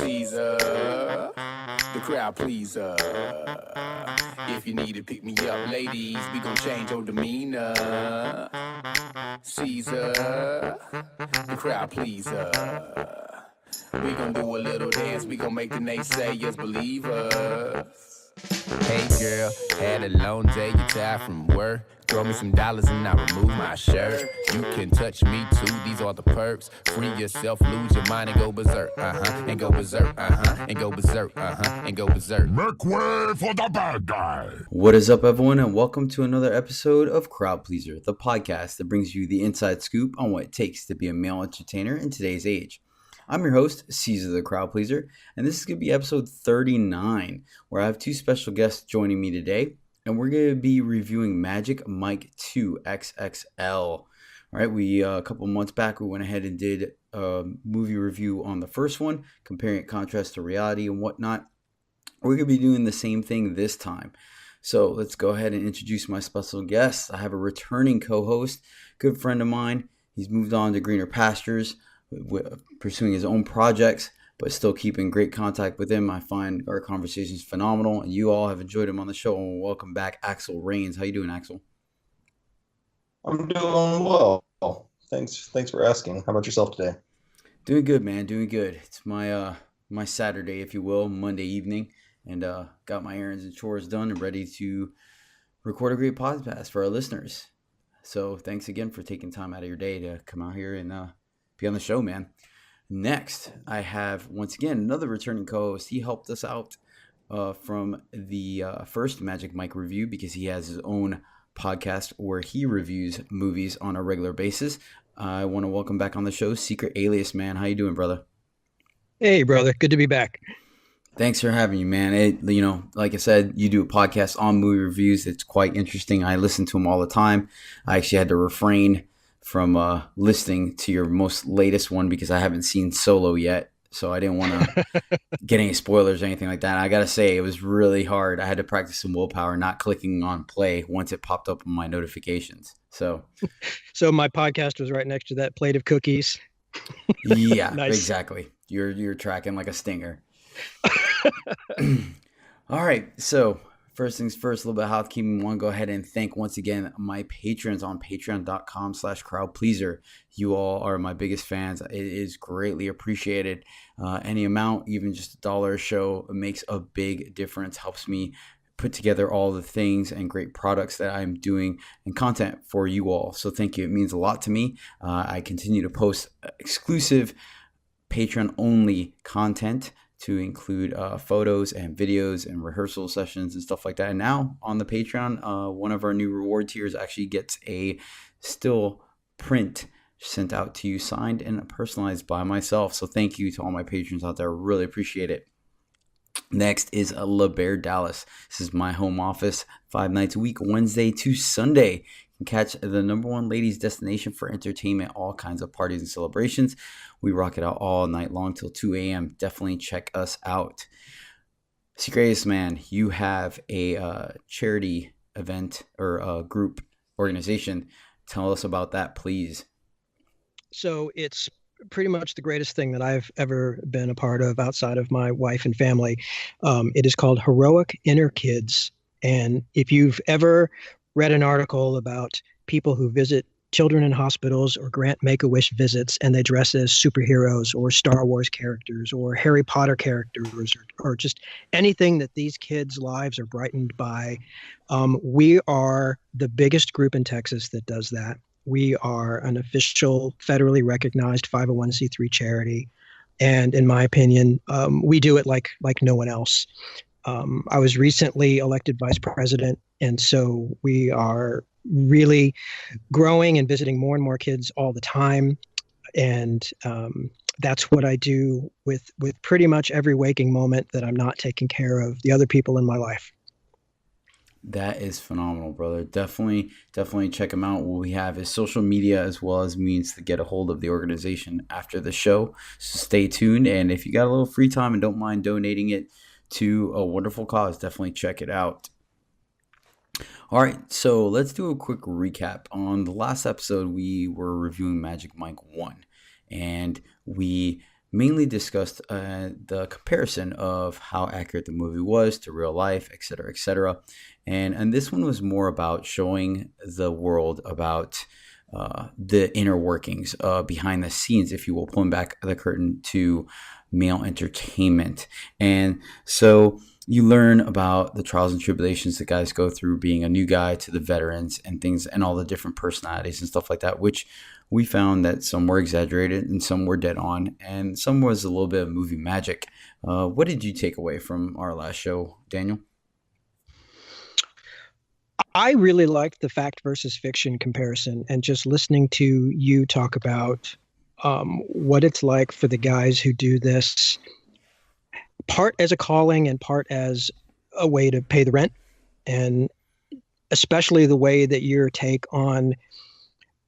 Caesar, the crowd pleaser. If you need to pick me up, ladies, we gon' change your demeanor. Caesar, the crowd pleaser. We gon' do a little dance, we gon' make the naysayers believe us. Hey girl, had a long day, you tired from work. Throw me some dollars and I remove my shirt. You can touch me too, these are the perks. Free yourself, lose your mind and go berserk, and go berserk, and go berserk, and go berserk. Make way for the bad guy. What is up, everyone, and welcome to another episode of Crowd Pleaser, the podcast that brings you the inside scoop on what it takes to be a male entertainer in today's age. I'm your host, Caesar the Crowd Pleaser, and this is going to be episode 39, where I have two special guests joining me today, and we're going to be reviewing Magic Mike XXL. All right, a couple months back, we went ahead and did a movie review on the first one, comparing it contrast to reality and whatnot. We're going to be doing the same thing this time. So let's go ahead and introduce my special guest. I have a returning co-host, good friend of mine. He's moved on to greener pastures, pursuing his own projects, but still keeping great contact with him. I find our conversations phenomenal, and you all have enjoyed him on the show. And welcome back, Axel Rains. How you doing, Axel? I'm doing well. Thanks for asking. How about yourself today? Doing good, man. Doing good. It's my my Saturday, if you will, Monday evening, and got my errands and chores done and ready to record a great podcast for our listeners. So thanks again for taking time out of your day to come out here and be on the show, man. Next, I have, once again, another returning co-host. He helped us out from the first Magic Mike review because he has his own podcast where he reviews movies on a regular basis. I want to welcome back on the show, Secret Alias, man. How you doing, brother? Hey, brother. Good to be back. Thanks for having me, man. Like I said, you do a podcast on movie reviews. It's quite interesting. I listen to them all the time. I actually had to refrain from listening to your most latest one because I haven't seen Solo yet. So I didn't want to get any spoilers or anything like that. I got to say, it was really hard. I had to practice some willpower, not clicking on play once it popped up on my notifications. So my podcast was right next to that plate of cookies. Yeah, Nice. Exactly. You're tracking like a stinger. All right. So first things first, a little bit of housekeeping. I want to go ahead and thank once again my patrons on patreon.com/crowdpleaser. You all are my biggest fans. It is greatly appreciated. Any amount, even just $1 a show, makes a big difference, helps me put together all the things and great products that I'm doing and content for you all. So thank you. It means a lot to me. I continue to post exclusive Patreon-only content to include photos and videos and rehearsal sessions and stuff like that. And now on the Patreon, one of our new reward tiers actually gets a still print sent out to you, signed and personalized by myself. So thank you to all my patrons out there. Really appreciate it. Next is La Bear Dallas. This is my home office 5 nights a week, Wednesday to Sunday. You can catch the #1 ladies' destination for entertainment, all kinds of parties and celebrations. We rock it out all night long till 2 a.m. Definitely check us out. Secret man, you have a charity event or a group organization. Tell us about that, please. So it's pretty much the greatest thing that I've ever been a part of outside of my wife and family. It is called Heroic Inner Kids. And if you've ever read an article about people who visit children in hospitals or grant Make-A-Wish visits and they dress as superheroes or Star Wars characters or Harry Potter characters or just anything that these kids' lives are brightened by, we are the biggest group in Texas that does that. We are an official federally recognized 501c3 charity. And in my opinion, we do it like no one else. I was recently elected vice president, and so we are really growing and visiting more and more kids all the time. And that's what I do with pretty much every waking moment that I'm not taking care of the other people in my life. That is phenomenal, brother. Definitely check him out. What we have is social media as well as means to get a hold of the organization after the show. So stay tuned. And if you got a little free time and don't mind donating it to a wonderful cause, definitely check it out. All right, so let's do a quick recap. On the last episode, we were reviewing Magic Mike 1, and we mainly discussed the comparison of how accurate the movie was to real life, et cetera, et cetera. And this one was more about showing the world about the inner workings behind the scenes, if you will, pulling back the curtain to male entertainment. And so you learn about the trials and tribulations that guys go through being a new guy to the veterans and things, and all the different personalities and stuff like that, which we found that some were exaggerated and some were dead on, and some was a little bit of movie magic. What did you take away from our last show, Daniel? I really liked the fact versus fiction comparison, and just listening to you talk about what it's like for the guys who do this, part as a calling and part as a way to pay the rent, and especially the way that your take on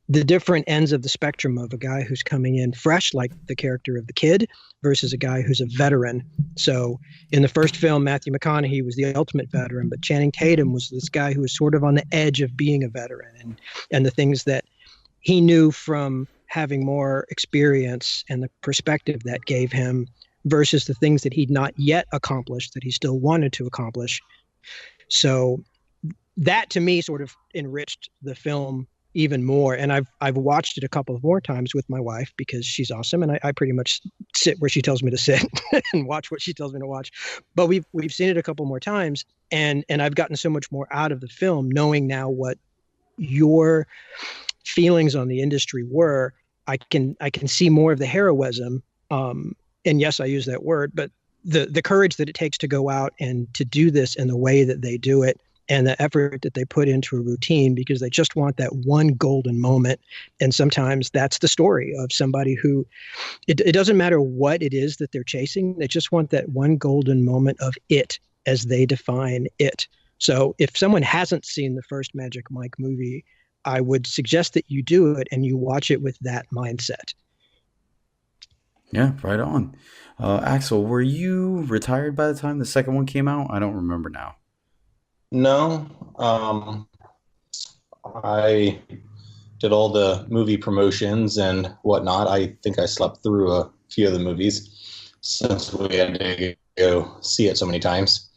the different ends of the spectrum of a guy who's coming in fresh, like the character of the kid, versus a guy who's a veteran. So in the first film, Matthew McConaughey was the ultimate veteran, but Channing Tatum was this guy who was sort of on the edge of being a veteran, and the things that he knew from having more experience and the perspective that gave him versus the things that he'd not yet accomplished that he still wanted to accomplish. So that to me sort of enriched the film even more. And I've watched it a couple of more times with my wife because she's awesome, and I pretty much sit where she tells me to sit and watch what she tells me to watch. But we've seen it a couple more times, and I've gotten so much more out of the film knowing now what your feelings on the industry were. I can see more of the heroism, and yes, I use that word, but the courage that it takes to go out and to do this in the way that they do it, and the effort that they put into a routine, because they just want that one golden moment. And sometimes that's the story of somebody who, it doesn't matter what it is that they're chasing. They just want that one golden moment of it as they define it. So if someone hasn't seen the first Magic Mike movie, I would suggest that you do it and you watch it with that mindset. Yeah, right on. Axel, were you retired by the time the second one came out? I don't remember now. No, I did all the movie promotions and whatnot. I think I slept through a few of the movies since we had to go see it so many times.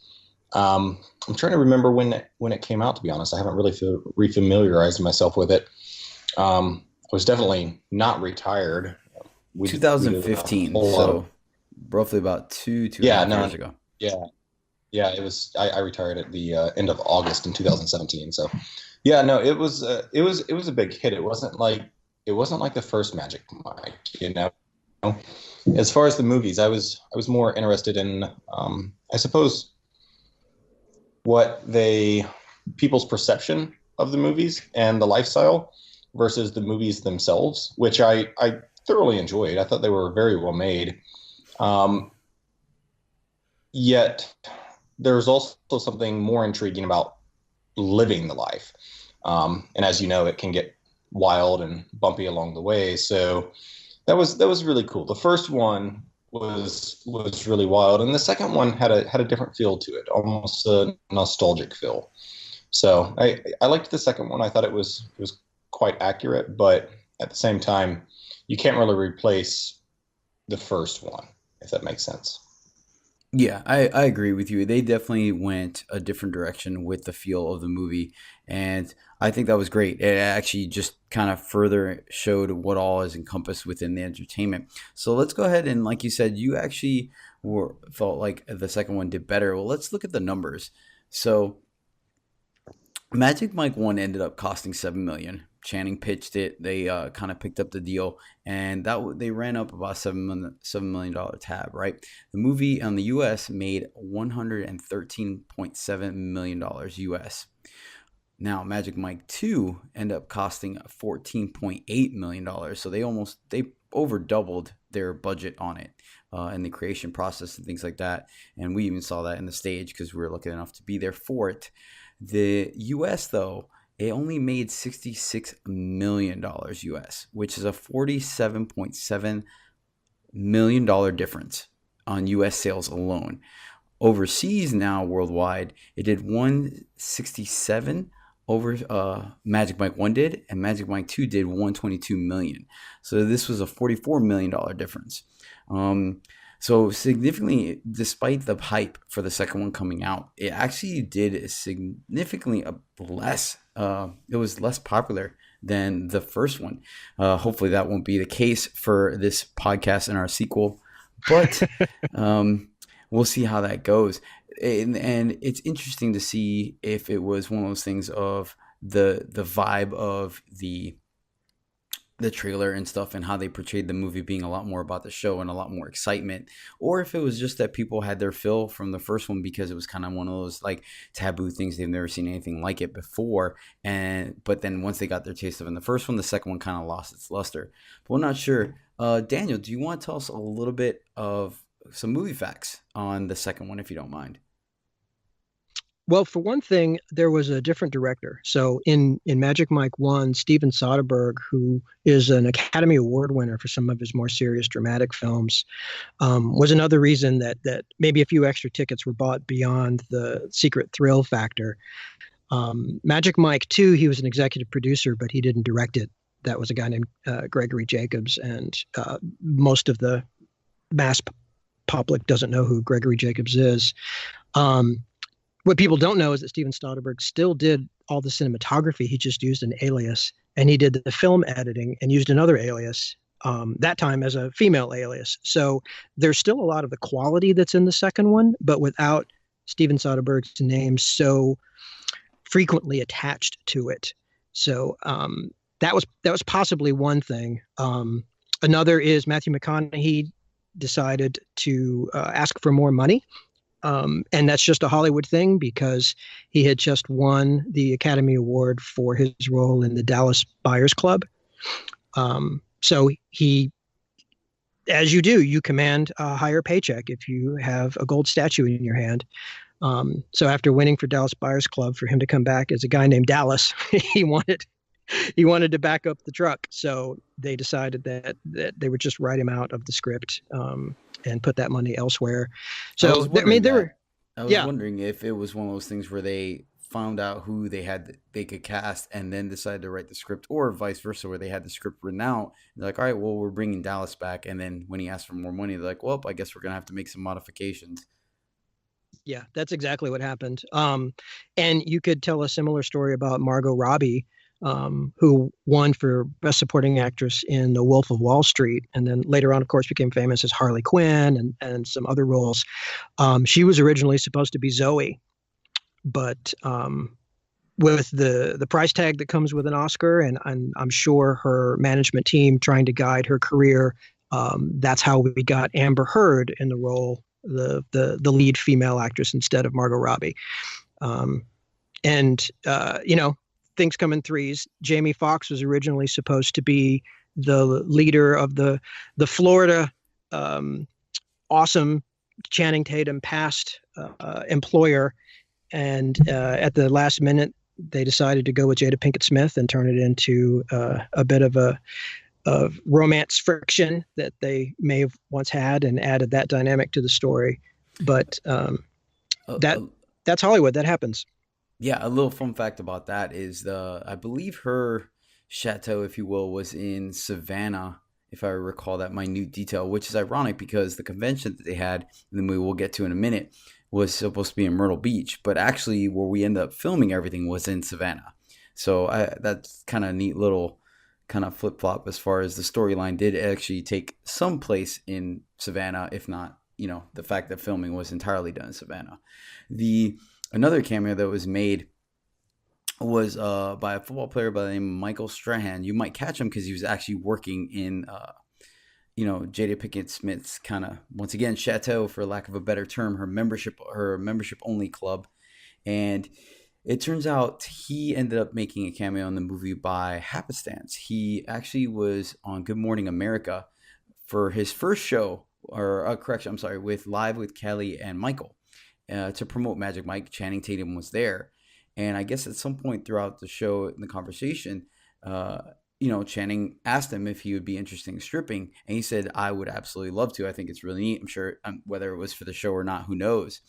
I'm trying to remember when it came out, to be honest. I haven't really refamiliarized myself with it. I was definitely not retired. We 2015, so roughly about two yeah, and a half years ago. Yeah, it was. I retired at the end of August in 2017. So, yeah, no, it was a big hit. It wasn't like the first Magic Mike. You know, as far as the movies, I was more interested in, I suppose, people's perception of the movies and the lifestyle versus the movies themselves, which I thoroughly enjoyed. I thought they were very well made. Yet there's also something more intriguing about living the life. And as you know, it can get wild and bumpy along the way. So that was really cool. The first one was really wild, and the second one had a different feel to it, almost a nostalgic feel. So I liked the second one. I thought it was quite accurate, but at the same time, you can't really replace the first one, if that makes sense. Yeah, I agree with you. They definitely went a different direction with the feel of the movie, and I think that was great. It actually just kind of further showed what all is encompassed within the entertainment. So let's go ahead and, like you said, you actually felt like the second one did better. Well, let's look at the numbers. So Magic Mike 1 ended up costing $7 million. Channing pitched it. They kind of picked up the deal, and they ran up about $7 million tab, right? The movie on the U.S. made $113.7 million U.S. Now, Magic Mike 2 ended up costing $14.8 million, so they over doubled their budget on it in the creation process and things like that. And we even saw that in the stage because we were lucky enough to be there for it. The U.S., though, it only made $66 million US, which is a $47.7 million difference on US sales alone. Overseas now, worldwide, it did 167 over Magic Mike 1 did, and Magic Mike 2 did 122 million. So this was a $44 million difference. So significantly, despite the hype for the second one coming out, it actually did significantly less. It was less popular than the first one. Hopefully, that won't be the case for this podcast and our sequel, but we'll see how that goes. And it's interesting to see if it was one of those things of the vibe of the trailer and stuff and how they portrayed the movie being a lot more about the show and a lot more excitement, or if it was just that people had their fill from the first one because it was kind of one of those like taboo things. They've never seen anything like it before, but then once they got their taste of it in the first one, the second one kind of lost its luster. But we're not sure. Daniel, do you want to tell us a little bit of some movie facts on the second one, if you don't mind? Well, for one thing, there was a different director. So in Magic Mike 1, Steven Soderbergh, who is an Academy Award winner for some of his more serious dramatic films, was another reason that maybe a few extra tickets were bought beyond the secret thrill factor. Magic Mike 2, he was an executive producer, but he didn't direct it. That was a guy named Gregory Jacobs, and most of the mass public doesn't know who Gregory Jacobs is. What people don't know is that Steven Soderbergh still did all the cinematography. He just used an alias, and he did the film editing and used another alias, that time as a female alias. So there's still a lot of the quality that's in the second one, but without Steven Soderbergh's name so frequently attached to it. So that was possibly one thing. Another is Matthew McConaughey decided to ask for more money. And that's just a Hollywood thing because he had just won the Academy Award for his role in the Dallas Buyers Club. So he, as you do, you command a higher paycheck if you have a gold statue in your hand. So after winning for Dallas Buyers Club, for him to come back as a guy named Dallas, he wanted to back up the truck. So they decided that they would just write him out of the script and put that money elsewhere. So I was wondering if it was one of those things where they found out who they could cast and then decided to write the script, or vice versa, where they had the script written out. They're like, all right, well, we're bringing Dallas back. And then when he asked for more money, they're like, well, I guess we're going to have to make some modifications. Yeah, that's exactly what happened. And you could tell a similar story about Margot Robbie, who won for Best Supporting Actress in The Wolf of Wall Street, and then later on, of course, became famous as Harley Quinn and some other roles. She was originally supposed to be Zoe, but with the price tag that comes with an Oscar, and I'm sure her management team trying to guide her career, that's how we got Amber Heard in the role, the lead female actress instead of Margot Robbie. Things come in threes. Jamie Foxx was originally supposed to be the leader of the Florida awesome Channing Tatum past employer, and at the last minute they decided to go with Jada Pinkett Smith and turn it into a bit of a romance friction that they may have once had, and added that dynamic to the story. But that's Hollywood. That happens. Yeah, a little fun fact about that is I believe her chateau, if you will, was in Savannah, if I recall that minute detail, which is ironic because the convention that they had, and then we will get to in a minute, was supposed to be in Myrtle Beach, but actually where we ended up filming everything was in Savannah. So that's kind of a neat little kind of flip-flop as far as the storyline did actually take some place in Savannah, if not, the fact that filming was entirely done in Savannah. Another cameo that was made was by a football player by the name of Michael Strahan. You might catch him because he was actually working in, Jada Pinkett Smith's kind of, once again, chateau, for lack of a better term, her membership only club. And it turns out he ended up making a cameo in the movie by happenstance. He actually was on Good Morning America for his first show, with Live with Kelly and Michael. To promote Magic Mike. Channing Tatum was there. And I guess at some point throughout the show, in the conversation, Channing asked him if he would be interested in stripping. And he said, I would absolutely love to. I think it's really neat. I'm sure whether it was for the show or not, who knows.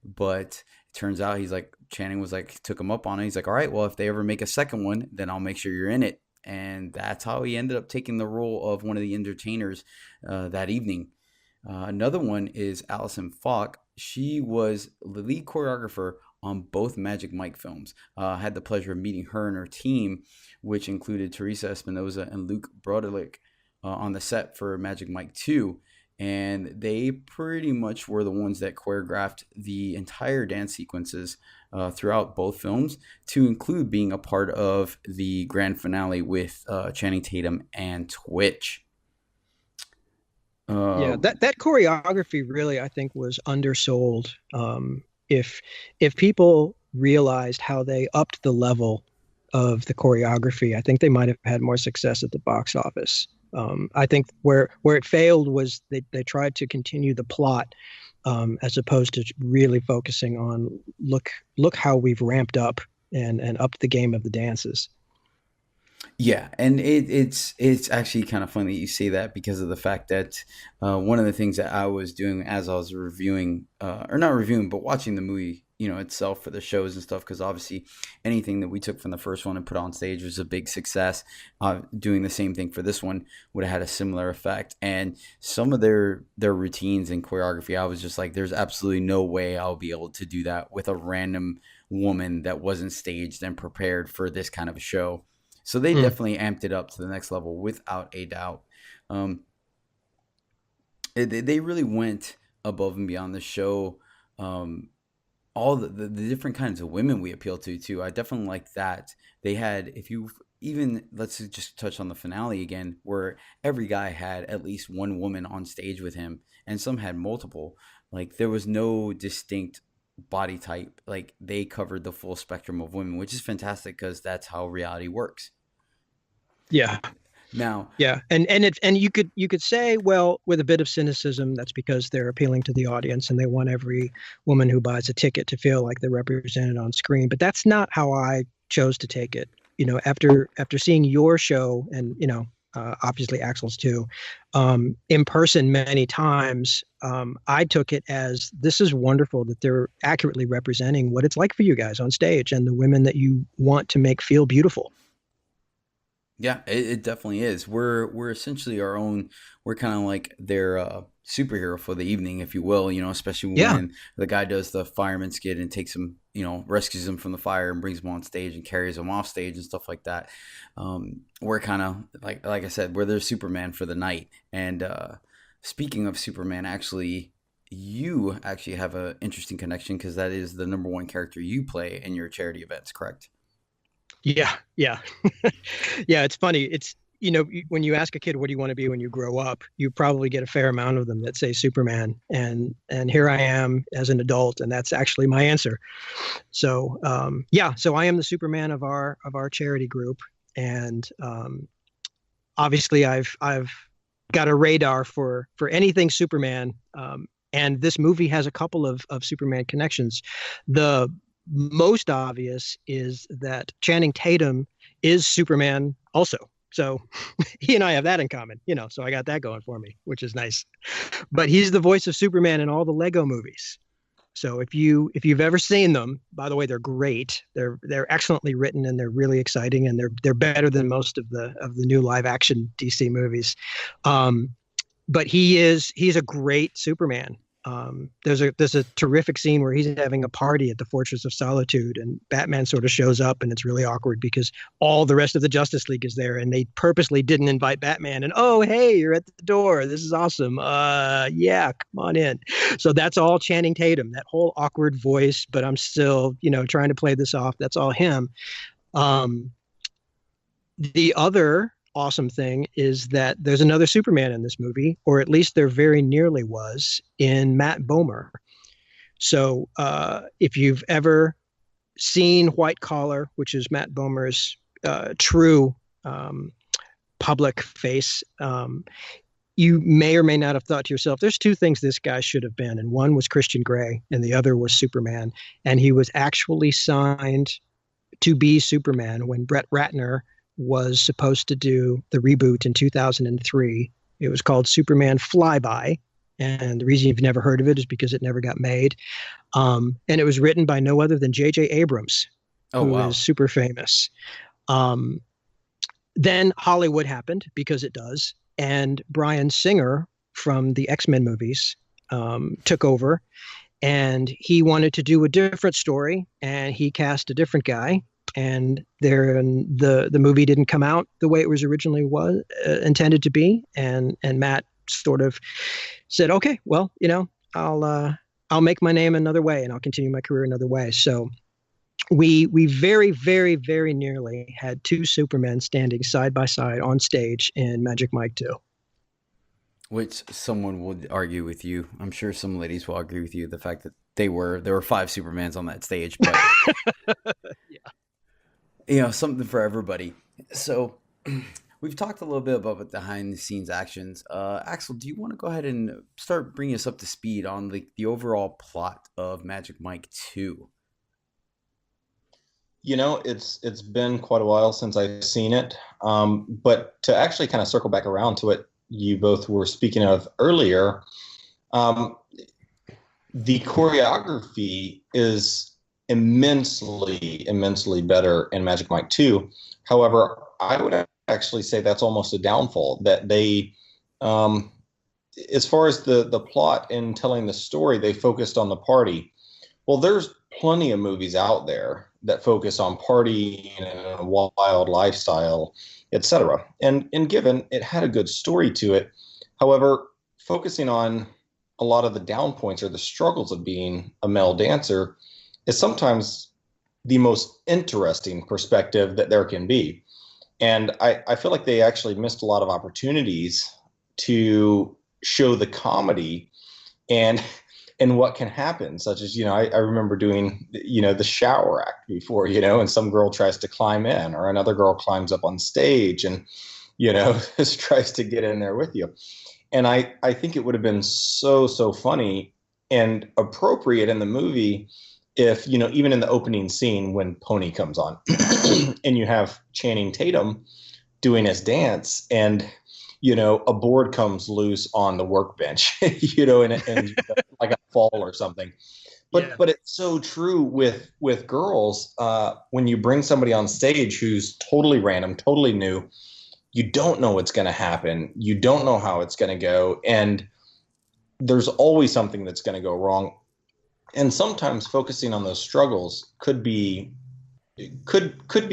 But it turns out Channing was took him up on it. He's like, all right, well, if they ever make a second one, then I'll make sure you're in it. And that's how he ended up taking the role of one of the entertainers that evening. Another one is Allison Falk. She was the lead choreographer on both Magic Mike films. I had the pleasure of meeting her and her team, which included Teresa Espinoza and Luke Broderick on the set for Magic Mike 2. And they pretty much were the ones that choreographed the entire dance sequences throughout both films, to include being a part of the grand finale with Channing Tatum and Twitch. Yeah, that choreography really, I think, was undersold. If people realized how they upped the level of the choreography, I think they might have had more success at the box office. I think where it failed was they tried to continue the plot, as opposed to really focusing on look how we've ramped up and upped the game of the dances. Yeah, and it's actually kind of funny that you say that, because of the fact that one of the things that I was doing as I was reviewing, or not reviewing, but watching the movie, itself for the shows and stuff, because obviously anything that we took from the first one and put on stage was a big success. Doing the same thing for this one would have had a similar effect. And some of their routines and choreography, I was just like, there's absolutely no way I'll be able to do that with a random woman that wasn't staged and prepared for this kind of a show. So they definitely amped it up to the next level, without a doubt. They really went above and beyond the show. All the different kinds of women we appeal to, too. I definitely like that. They had, let's just touch on the finale again, where every guy had at least one woman on stage with him, and some had multiple. Like, there was no distinct body type. Like, they covered the full spectrum of women, which is fantastic, because that's how reality works. Yeah. Now, yeah, and you could say, well, with a bit of cynicism, that's because they're appealing to the audience and they want every woman who buys a ticket to feel like they're represented on screen. But that's not how I chose to take it. After seeing your show, and obviously Axel's too, in person many times, I took it as, this is wonderful that they're accurately representing what it's like for you guys on stage and the women that you want to make feel beautiful. Yeah, it definitely is. We're essentially our own. We're kind of like their superhero for the evening, if you will. Especially when the guy does the fireman skit and takes him, rescues him from the fire and brings him on stage and carries him off stage and stuff like that. We're kind of like I said, we're their Superman for the night. And speaking of Superman, you actually have an interesting connection, because that is the number one character you play in your charity events, correct? Yeah. Yeah, it's funny. It's, when you ask a kid, what do you want to be when you grow up, you probably get a fair amount of them that say Superman. And here I am as an adult, and that's actually my answer. So, so I am the Superman of our charity group. And obviously I've got a radar for anything Superman. And this movie has a couple of Superman connections. The most obvious is that Channing Tatum is Superman also. So he and I have that in common, so I got that going for me, which is nice. But he's the voice of Superman in all the Lego movies. So if you've ever seen them, by the way, they're great. They're excellently written, and they're really exciting, and they're better than most of the new live action DC movies. But he's a great Superman. There's a terrific scene where he's having a party at the Fortress of Solitude, and Batman sort of shows up, and it's really awkward because all the rest of the Justice League is there, and they purposely didn't invite Batman. And, oh, hey, you're at the door. This is awesome. Yeah, come on in. So that's all Channing Tatum, that whole awkward voice, but I'm still, trying to play this off. That's all him. The other awesome thing is that there's another Superman in this movie, or at least there very nearly was, in Matt Bomer. So if you've ever seen White Collar, which is Matt Bomer's true public face, you may or may not have thought to yourself, there's two things this guy should have been. And one was Christian Grey, and the other was Superman. And he was actually signed to be Superman when Brett Ratner was supposed to do the reboot in 2003. It was called Superman Flyby. And the reason you've never heard of it is because it never got made. And it was written by no other than J.J. Abrams, who is super famous. Then Hollywood happened, because it does. And Bryan Singer from the X-Men movies took over, and he wanted to do a different story, and he cast a different guy. And the movie didn't come out the way it was originally intended to be, and Matt sort of said, "Okay, well, I'll make my name another way, and I'll continue my career another way." So we very, very, very nearly had two Supermen standing side by side on stage in Magic Mike 2. Which someone would argue with you. I'm sure some ladies will agree with you. The fact that there were 5 Supermans on that stage, but yeah, something for everybody. So we've talked a little bit about behind the scenes actions. Axel, do you want to go ahead and start bringing us up to speed on the overall plot of Magic Mike 2? It's been quite a while since I've seen it. But to actually kind of circle back around to what you both were speaking of earlier, the choreography is immensely better in Magic Mike 2. However, I would actually say that's almost a downfall, that they, as far as the plot and telling the story, they focused on the party. Well, there's plenty of movies out there that focus on partying and a wild lifestyle, etc. And given it had a good story to it, however, focusing on a lot of the down points or the struggles of being a male dancer is sometimes the most interesting perspective that there can be. And I feel like they actually missed a lot of opportunities to show the comedy and what can happen, such as, I remember doing, the shower act before, and some girl tries to climb in, or another girl climbs up on stage and, just tries to get in there with you. And I think it would have been so funny and appropriate in the movie if, even in the opening scene when Pony comes on and you have Channing Tatum doing his dance and, a board comes loose on the workbench, and like a fall or something. But it's so true with girls. When you bring somebody on stage who's totally random, totally new, you don't know what's going to happen. You don't know how it's going to go. And there's always something that's going to go wrong. And sometimes focusing on those struggles could be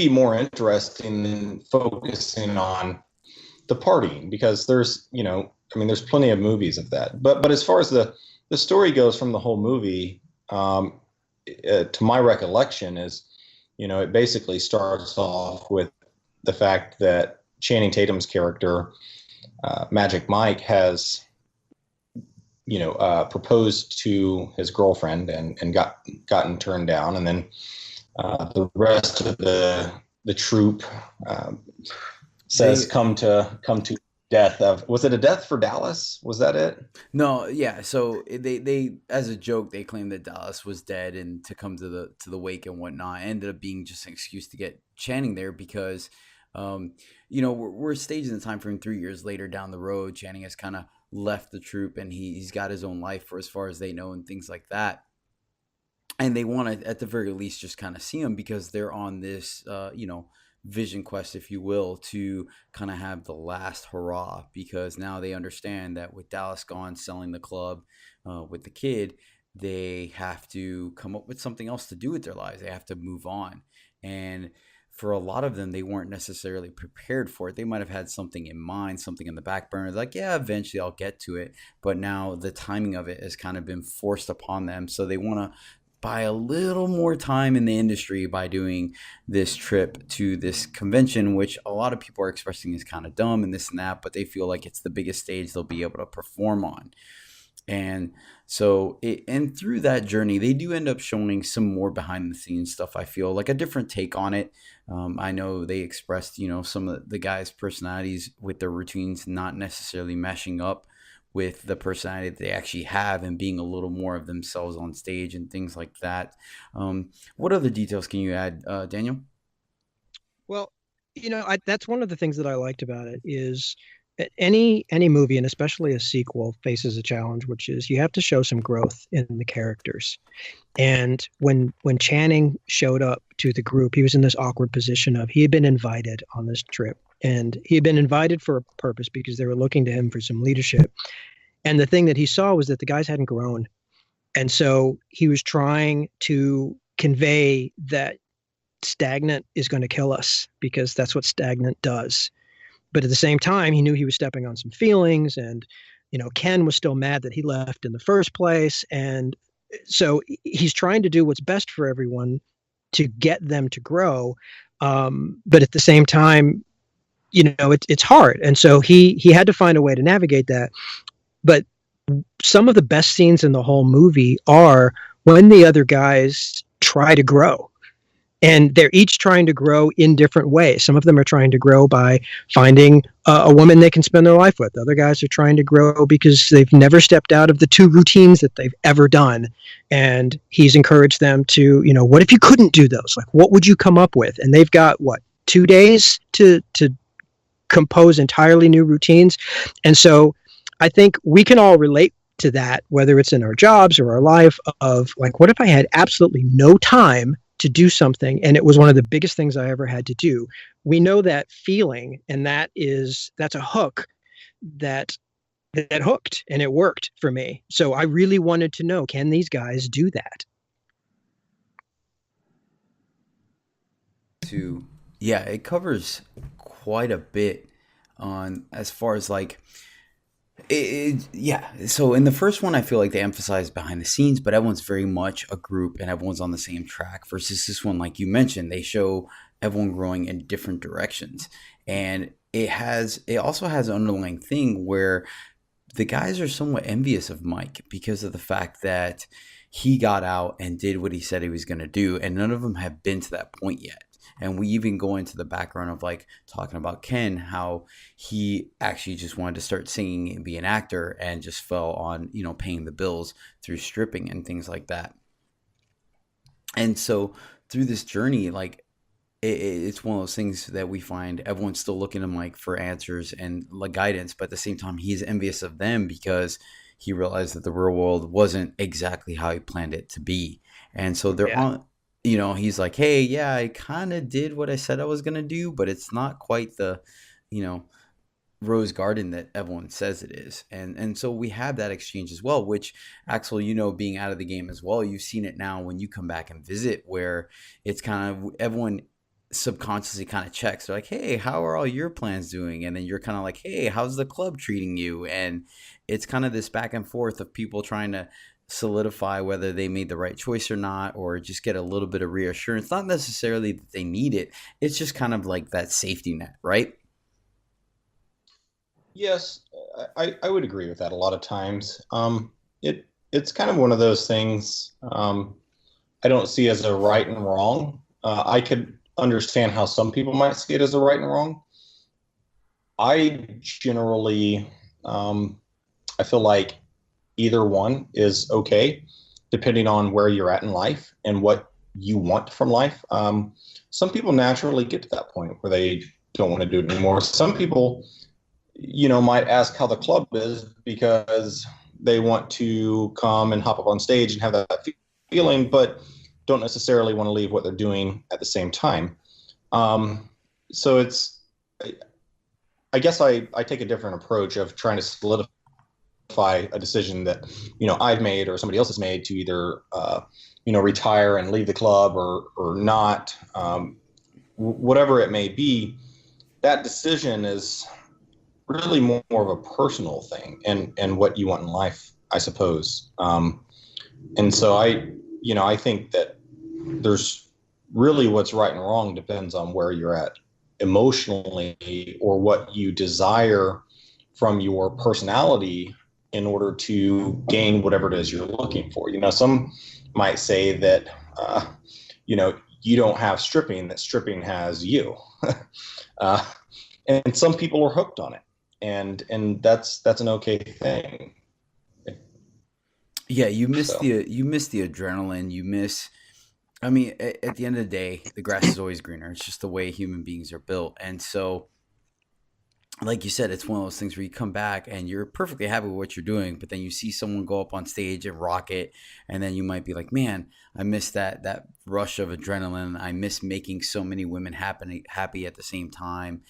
more interesting than focusing on the partying, because there's plenty of movies of that. But as far as the story goes from the whole movie, to my recollection is, it basically starts off with the fact that Channing Tatum's character, Magic Mike, has proposed to his girlfriend and gotten turned down, and then the rest of the troupe says come to death of, was it a death for Dallas? Was that it? No, yeah. So they as a joke they claimed that Dallas was dead and to come to the wake and whatnot. It ended up being just an excuse to get Channing there because we're staging the time frame 3 years later down the road. Channing has kind of left the troupe and he's got his own life for as far as they know and things like that. And they want to, at the very least, just kind of see him because they're on this, vision quest, if you will, to kind of have the last hurrah, because now they understand that with Dallas gone, selling the club with the kid, they have to come up with something else to do with their lives. They have to move on. And for a lot of them, they weren't necessarily prepared for it. They might have had something in mind, something in the back burner, like, yeah, eventually I'll get to it. But now the timing of it has kind of been forced upon them. So they want to buy a little more time in the industry by doing this trip to this convention, which a lot of people are expressing is kind of dumb and this and that, but they feel like it's the biggest stage they'll be able to perform on. And so and through that journey, they do end up showing some more behind the scenes stuff. I feel like a different take on it. I know they expressed, some of the guys' personalities with their routines not necessarily meshing up with the personality that they actually have and being a little more of themselves on stage and things like that. What other details can you add, Daniel? Well, that's one of the things that I liked about it is any movie, and especially a sequel, faces a challenge, which is you have to show some growth in the characters. And when Channing showed up to the group, he was in this awkward position of he had been invited on this trip, and he had been invited for a purpose because they were looking to him for some leadership. And the thing that he saw was that the guys hadn't grown. And so he was trying to convey that stagnant is going to kill us because that's what stagnant does. But at the same time, he knew he was stepping on some feelings. And, Ken was still mad that he left in the first place. And so he's trying to do what's best for everyone to get them to grow. But at the same time, it's hard. And so he had to find a way to navigate that. But some of the best scenes in the whole movie are when the other guys try to grow. And they're each trying to grow in different ways. Some of them are trying to grow by finding a woman they can spend their life with. Other guys are trying to grow because they've never stepped out of the 2 routines that they've ever done. And he's encouraged them to, what if you couldn't do those? Like, what would you come up with? And they've got, 2 days to compose entirely new routines. And so I think we can all relate to that, whether it's in our jobs or our life, of like, what if I had absolutely no time to do something, and it was one of the biggest things I ever had to do? We know that feeling, and that's a hook that hooked, and it worked for me. So I really wanted to know, can these guys do that? Yeah, it covers quite a bit on as far as like yeah. So in the first one, I feel like they emphasize behind the scenes, but everyone's very much a group and everyone's on the same track. Versus this one, like you mentioned, they show everyone growing in different directions, and it also has an underlying thing where the guys are somewhat envious of Mike because of the fact that he got out and did what he said he was going to do, and none of them have been to that point yet. And we even go into the background of like talking about Ken, how he actually just wanted to start singing and be an actor and just fell on, paying the bills through stripping and things like that. And so through this journey, like it's one of those things that we find everyone's still looking to Mike for answers and like guidance, but at the same time, he's envious of them because he realized that the real world wasn't exactly how he planned it to be. And so they're on, he's like, hey, yeah, I kind of did what I said I was going to do, but it's not quite the, rose garden that everyone says it is. And so we have that exchange as well, which Axel, being out of the game as well, you've seen it now when you come back and visit, where it's kind of everyone subconsciously kind of checks. They're like, hey, how are all your plans doing? And then you're kind of like, hey, how's the club treating you? And it's kind of this back and forth of people trying to solidify whether they made the right choice or not, or just get a little bit of reassurance. Not necessarily that they need it. It's just kind of like that safety net, right? Yes, I would agree with that a lot of times. It's kind of one of those things I don't see as a right and wrong. I could understand how some people might see it as a right and wrong. I generally, I feel like either one is okay, depending on where you're at in life and what you want from life. Some people naturally get to that point where they don't want to do it anymore. Some people, might ask how the club is because they want to come and hop up on stage and have that feeling, but don't necessarily want to leave what they're doing at the same time. So it's, I guess I take a different approach of trying to solidify a decision that, I've made or somebody else has made to either, retire and leave the club or not, whatever it may be. That decision is really more of a personal thing and what you want in life, I suppose. And so I think that there's really what's right and wrong depends on where you're at emotionally or what you desire from your personality in order to gain whatever it is you're looking for. Some might say that, you don't have stripping, that stripping has you. And some people are hooked on it. And that's an okay thing. Yeah, you miss the adrenaline. I mean, at the end of the day, the grass is always greener. It's just the way human beings are built. And so, like you said, it's one of those things where you come back and you're perfectly happy with what you're doing, but then you see someone go up on stage and rock it, and then you might be like, man, I miss that rush of adrenaline. I miss making so many women happy at the same time.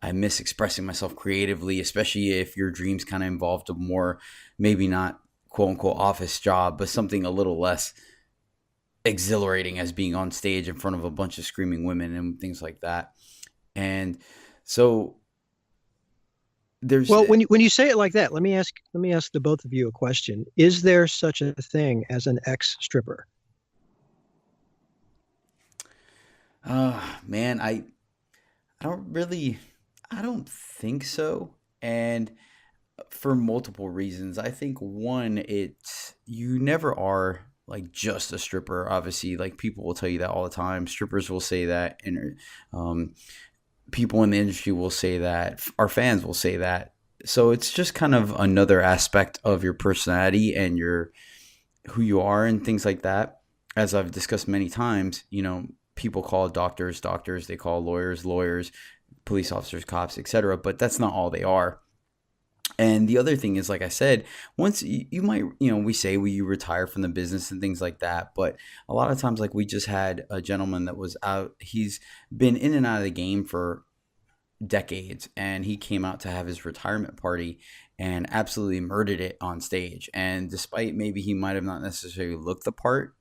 I miss expressing myself creatively, especially if your dreams kind of involved a more, maybe not quote unquote office job, but something a little less exhilarating as being on stage in front of a bunch of screaming women and things like that. And so there's Well, when you say it like that, let me ask the both of you a question. Is there such a thing as an ex stripper? man, I don't really, I don't think so. And for multiple reasons. I think one, it's you never are like just a stripper. Obviously, like people will tell you that all the time. Strippers will say that, and um, people in the industry will say that. Our fans will say that. So it's just kind of another aspect of your personality and your who you are and things like that. As I've discussed many times, people call doctors doctors, they call lawyers lawyers, police officers cops, etc. But that's not all they are. And the other thing is, like I said, once you might, we say you retire from the business and things like that. But a lot of times, like we just had a gentleman that was out, he's been in and out of the game for decades. And he came out to have his retirement party and absolutely murdered it on stage. And despite maybe he might have not necessarily looked the part,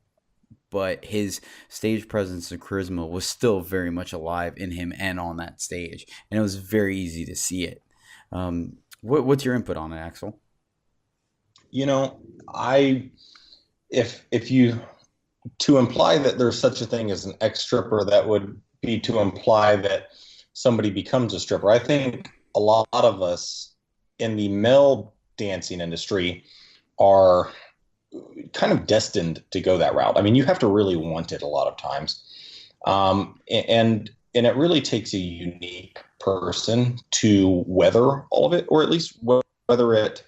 but his stage presence and charisma was still very much alive in him and on that stage. And it was very easy to see it. What's your input on it, Axel? I if you to imply that there's such a thing as an ex stripper, that would be to imply that somebody becomes a stripper. I think a lot of us in the male dancing industry are kind of destined to go that route. I mean, you have to really want it a lot of times, and it really takes a unique person to weather all of it, or at least weather it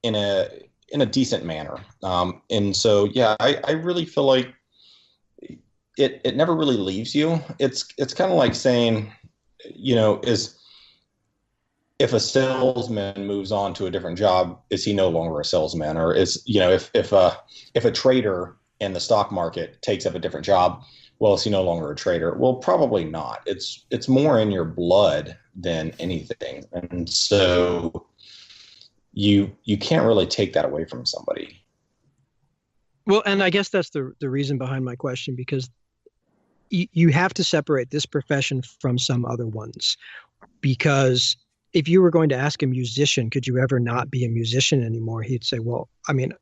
in a decent manner. And so, yeah, I really feel like it never really leaves you. It's kind of like saying, is if a salesman moves on to a different job, is he no longer a salesman? Or is, if a trader in the stock market takes up a different job, well, is he no longer a trader? Well, probably not. It's more in your blood than anything. And so you can't really take that away from somebody. Well, and I guess that's the reason behind my question, because you have to separate this profession from some other ones. Because if you were going to ask a musician, could you ever not be a musician anymore? He'd say, well, I mean,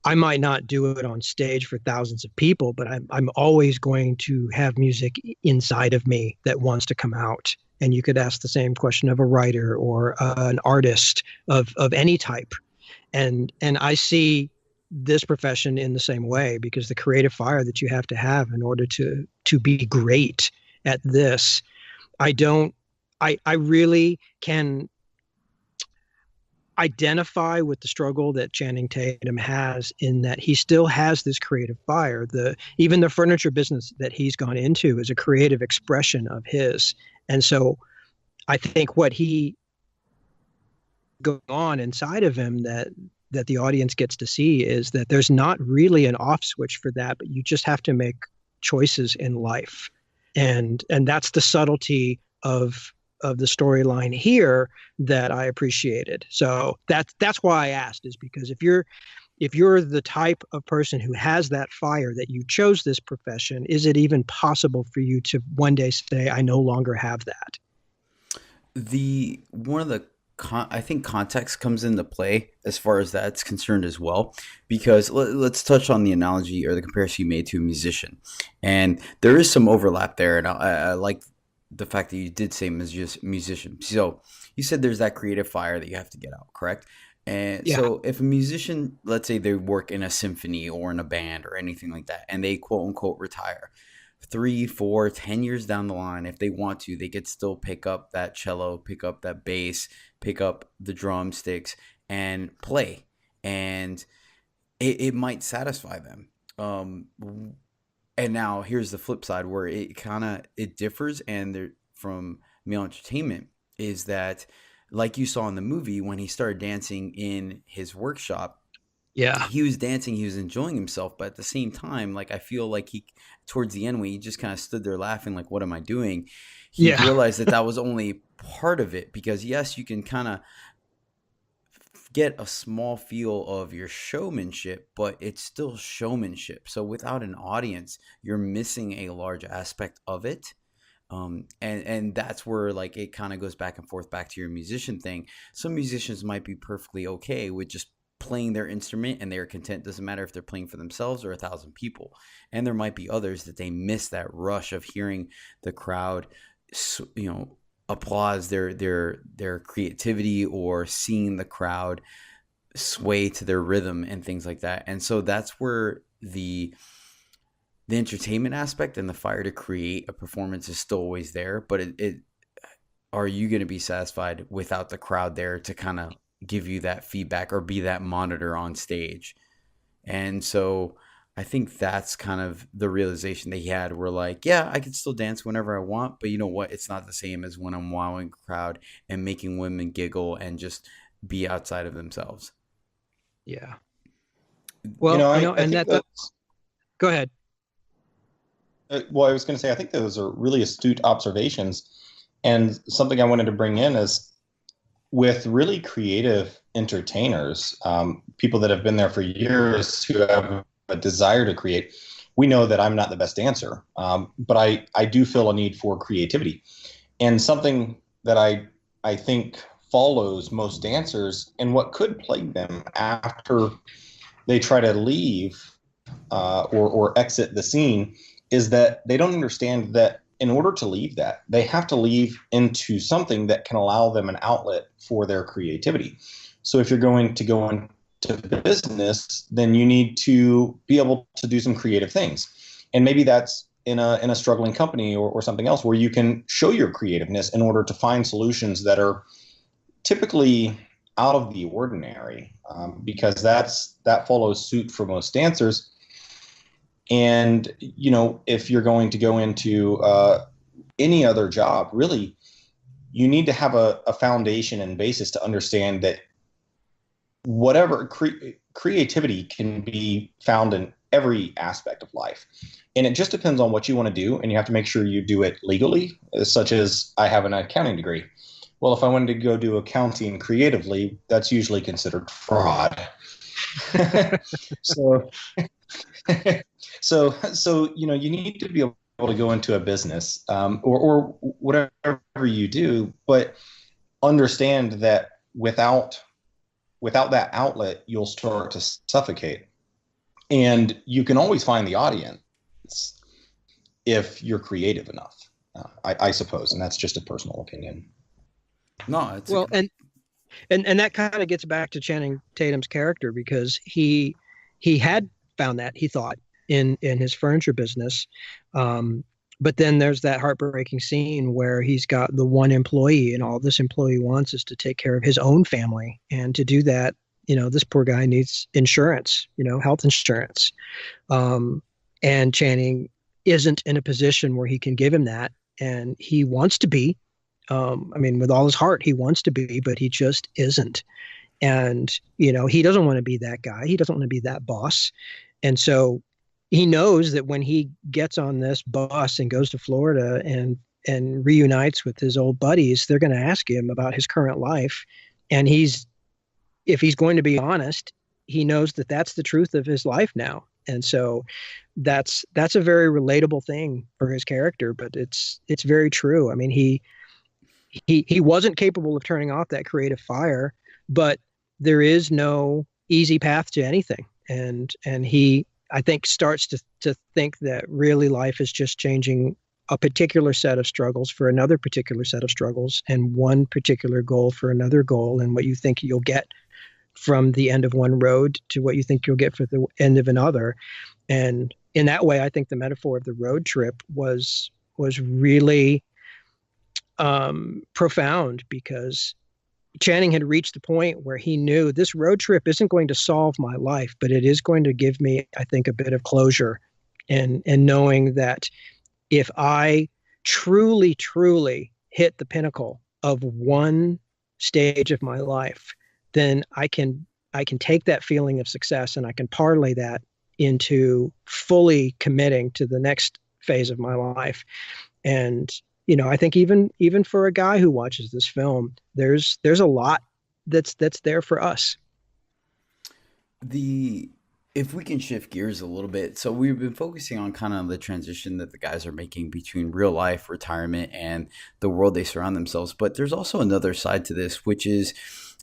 I might not do it on stage for thousands of people, but I'm always going to have music inside of me that wants to come out. And you could ask the same question of a writer or an artist of any type. And I see this profession in the same way, because the creative fire that you have to have in order to be great at this, I really can identify with the struggle that Channing Tatum has, in that he still has this creative fire. Even the furniture business that he's gone into is a creative expression of his. And so I think what he goes on inside of him that the audience gets to see is that there's not really an off switch for that, but you just have to make choices in life. And that's the subtlety of the storyline here that I appreciated. So that's why I asked, is because if you're the type of person who has that fire, that you chose this profession, is it even possible for you to one day say, I no longer have that? One of the I think context comes into play as far as that's concerned as well, because let's touch on the analogy or the comparison you made to a musician, and there is some overlap there, and I like the fact that you did say musician. So you said there's that creative fire that you have to get out, correct? And Yeah. so if a musician, let's say they work in a symphony or in a band or anything like that, and they quote unquote retire 3, 4, 10 years down the line, if they want to, they could still pick up that cello, pick up that bass, pick up the drumsticks and play. And it might satisfy them. And now here's the flip side where it differs, and from male entertainment, is that, like you saw in the movie, when he started dancing in his workshop, Yeah. he was dancing, he was enjoying himself, but at the same time, like I feel like he towards the end when he just kind of stood there laughing, like, what am I doing? He Yeah. realized that that was only part of it, because yes, you can kind of get a small feel of your showmanship, but it's still showmanship. So without an audience, you're missing a large aspect of it. And that's where like it kind of goes back and forth back to your musician thing. Some musicians might be perfectly okay with just playing their instrument and they're content. Doesn't matter if they're playing for themselves or 1,000 people. And there might be others that they miss that rush of hearing the crowd, you know, applause their creativity, or seeing the crowd sway to their rhythm and things like that. And so that's where the entertainment aspect and the fire to create a performance is still always there, but it are you going to be satisfied without the crowd there to kind of give you that feedback or be that monitor on stage? And so I think that's kind of the realization that he had. We're like, yeah, I can still dance whenever I want, but you know what? It's not the same as when I'm wowing a crowd and making women giggle and just be outside of themselves. Yeah. Well, I and think that go ahead. Well, I was going to say, I think those are really astute observations. And something I wanted to bring in is with really creative entertainers, people that have been there for years who have a desire to create. We know that I'm not the best dancer, but I do feel a need for creativity. And something that I think follows most dancers and what could plague them after they try to leave or exit the scene is that they don't understand that in order to leave that, they have to leave into something that can allow them an outlet for their creativity. So if you're going to go into business, then you need to be able to do some creative things. And maybe that's in a struggling company or something else where you can show your creativeness in order to find solutions that are typically out of the ordinary, because that follows suit for most dancers. And, if you're going to go into any other job, really, you need to have a foundation and basis to understand that whatever creativity can be found in every aspect of life. And it just depends on what you want to do. And you have to make sure you do it legally, such as I have an accounting degree. Well, if I wanted to go do accounting creatively, that's usually considered fraud. So you need to be able to go into a business or whatever you do, but understand that without that outlet, you'll start to suffocate. And you can always find the audience if you're creative enough, I suppose. And that's just a personal opinion. No, it's and that kind of gets back to Channing Tatum's character, because he had found that, he thought, in his furniture business. But then there's that heartbreaking scene where he's got the one employee, and all this employee wants is to take care of his own family. And to do that, this poor guy needs insurance, health insurance. And Channing isn't in a position where he can give him that. And he wants to be, with all his heart, he wants to be, but he just isn't. And, he doesn't want to be that guy. He doesn't want to be that boss. And so he knows that when he gets on this bus and goes to Florida and reunites with his old buddies, they're going to ask him about his current life. And if he's going to be honest, he knows that that's the truth of his life now. And so that's a very relatable thing for his character, but it's very true. I mean, he wasn't capable of turning off that creative fire, but there is no easy path to anything. And he, I think, starts to think that really life is just changing a particular set of struggles for another particular set of struggles, and one particular goal for another goal. And what you think you'll get from the end of one road to what you think you'll get for the end of another. And in that way, I think the metaphor of the road trip was really profound, because Channing had reached the point where he knew this road trip isn't going to solve my life, but it is going to give me, I think, a bit of closure, and knowing that if I truly, truly hit the pinnacle of one stage of my life, then I can I can take that feeling of success and I can parlay that into fully committing to the next phase of my life. And I think even for a guy who watches this film, there's a lot that's there for us. If we can shift gears a little bit, so we've been focusing on kind of the transition that the guys are making between real life, retirement, and the world they surround themselves. But there's also another side to this, which is,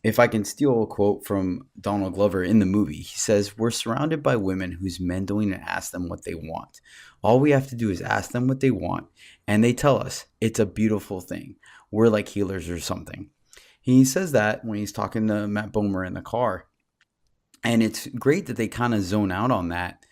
if I can steal a quote from Donald Glover in the movie, he says, "We're surrounded by women whose men don't even ask them what they want. All we have to do is ask them what they want, and they tell us it's a beautiful thing. We're like healers or something." He says that when he's talking to Matt Bomer in the car. And it's great that they kind of zone out on that,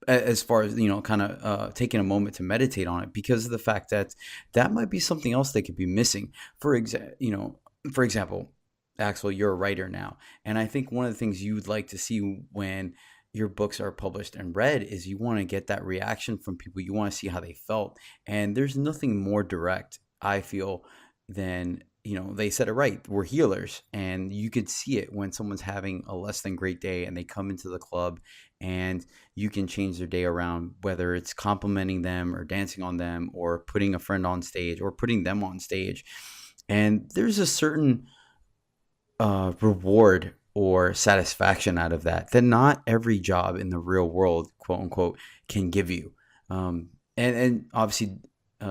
as far as, kind of taking a moment to meditate on it, because of the fact that that might be something else they could be missing. For example, Axel, you're a writer now. And I think one of the things you would like to see when your books are published and read is you want to get that reaction from people. You want to see how they felt. And there's nothing more direct, I feel, than they said it right. We're healers, and you could see it when someone's having a less than great day and they come into the club, and you can change their day around, whether it's complimenting them or dancing on them or putting a friend on stage or putting them on stage. And there's a certain reward or satisfaction out of that not every job in the real world, quote unquote, can give you. And obviously,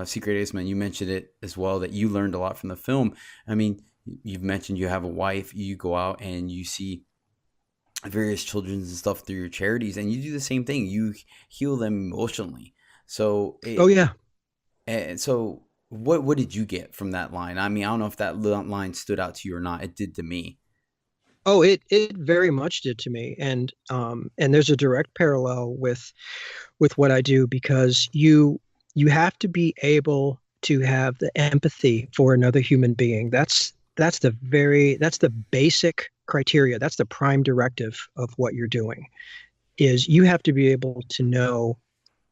Secret Ace Man, you mentioned it as well, that you learned a lot from the film. I mean, you've mentioned you have a wife, you go out and you see various children's and stuff through your charities, and you do the same thing. You heal them emotionally. So, oh yeah. And so what did you get from that line? I mean, I don't know if that line stood out to you or not. It did to me. Oh, it very much did to me. And there's a direct parallel with what I do, because you have to be able to have the empathy for another human being. That's the basic criteria. That's the prime directive of what you're doing, is you have to be able to know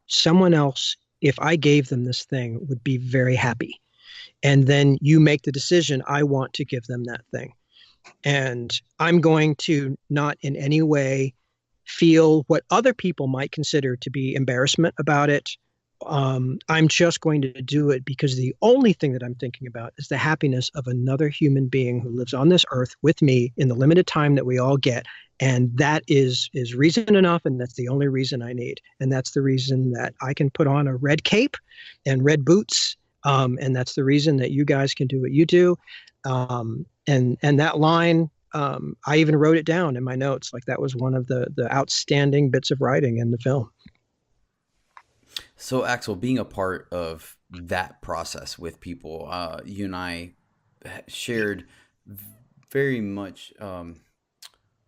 someone else, if I gave them this thing, would be very happy. And then you make the decision, I want to give them that thing. And I'm going to not in any way feel what other people might consider to be embarrassment about it. I'm just going to do it because the only thing that I'm thinking about is the happiness of another human being who lives on this earth with me in the limited time that we all get. And that is reason enough. And that's the only reason I need. And that's the reason that I can put on a red cape and red boots. And that's the reason that you guys can do what you do. And that line, I even wrote it down in my notes. Like, that was one of the outstanding bits of writing in the film. So, Axel, being a part of that process with people, you and I shared very much,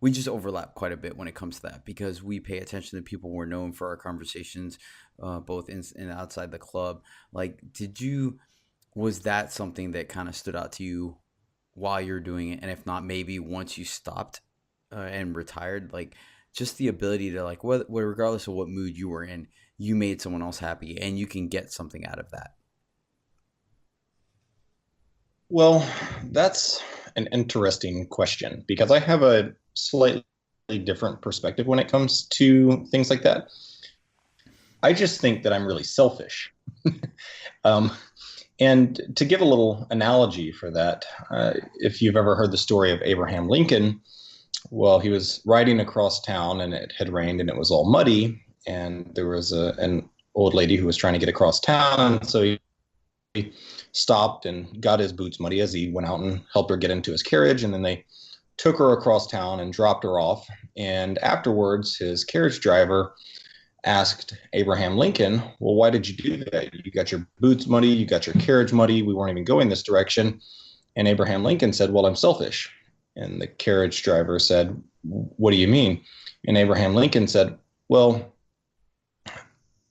we just overlap quite a bit when it comes to that, because we pay attention to people. We're known for our conversations, both in and outside the club. Like, was that something that kind of stood out to you while you're doing it? And if not, maybe once you stopped and retired, like, just the ability to, like, regardless of what mood you were in, you made someone else happy and you can get something out of that. Well, that's an interesting question, because I have a slightly different perspective when it comes to things like that. I just think that I'm really selfish. And to give a little analogy for that, if you've ever heard the story of Abraham Lincoln, well, he was riding across town and it had rained and it was all muddy. And there was an old lady who was trying to get across town. And so he stopped and got his boots muddy as he went out and helped her get into his carriage. And then they took her across town and dropped her off. And afterwards, his carriage driver asked Abraham Lincoln, well, why did you do that? You got your boots muddy, you got your carriage muddy, we weren't even going this direction. And Abraham Lincoln said, well, I'm selfish. And the carriage driver said, what do you mean? And Abraham Lincoln said, well,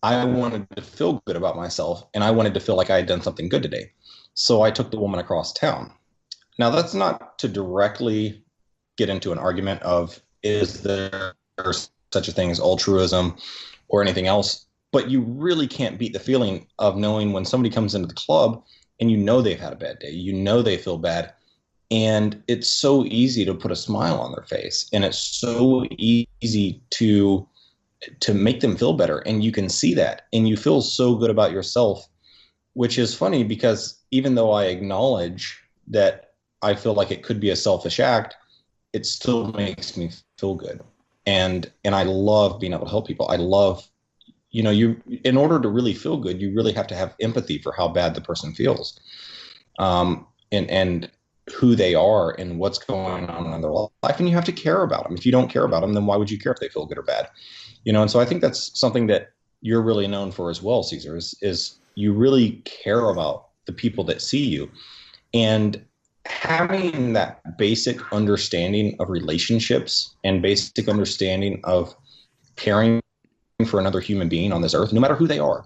I wanted to feel good about myself, and I wanted to feel like I had done something good today. So I took the woman across town. Now, that's not to directly get into an argument of, is there such a thing as altruism or anything else, but you really can't beat the feeling of knowing when somebody comes into the club and you know they've had a bad day, you know they feel bad, And it's so easy to put a smile on their face, and it's so easy to make them feel better. And you can see that, and you feel so good about yourself, which is funny because even though I acknowledge that I feel like it could be a selfish act, it still makes me feel good. And I love being able to help people. I love, you, in order to really feel good, you really have to have empathy for how bad the person feels. And who they are and what's going on in their life. And you have to care about them. If you don't care about them, then why would you care if they feel good or bad? And so I think that's something that you're really known for as well, Caesar, is you really care about the people that see you. And having that basic understanding of relationships and basic understanding of caring for another human being on this earth, no matter who they are,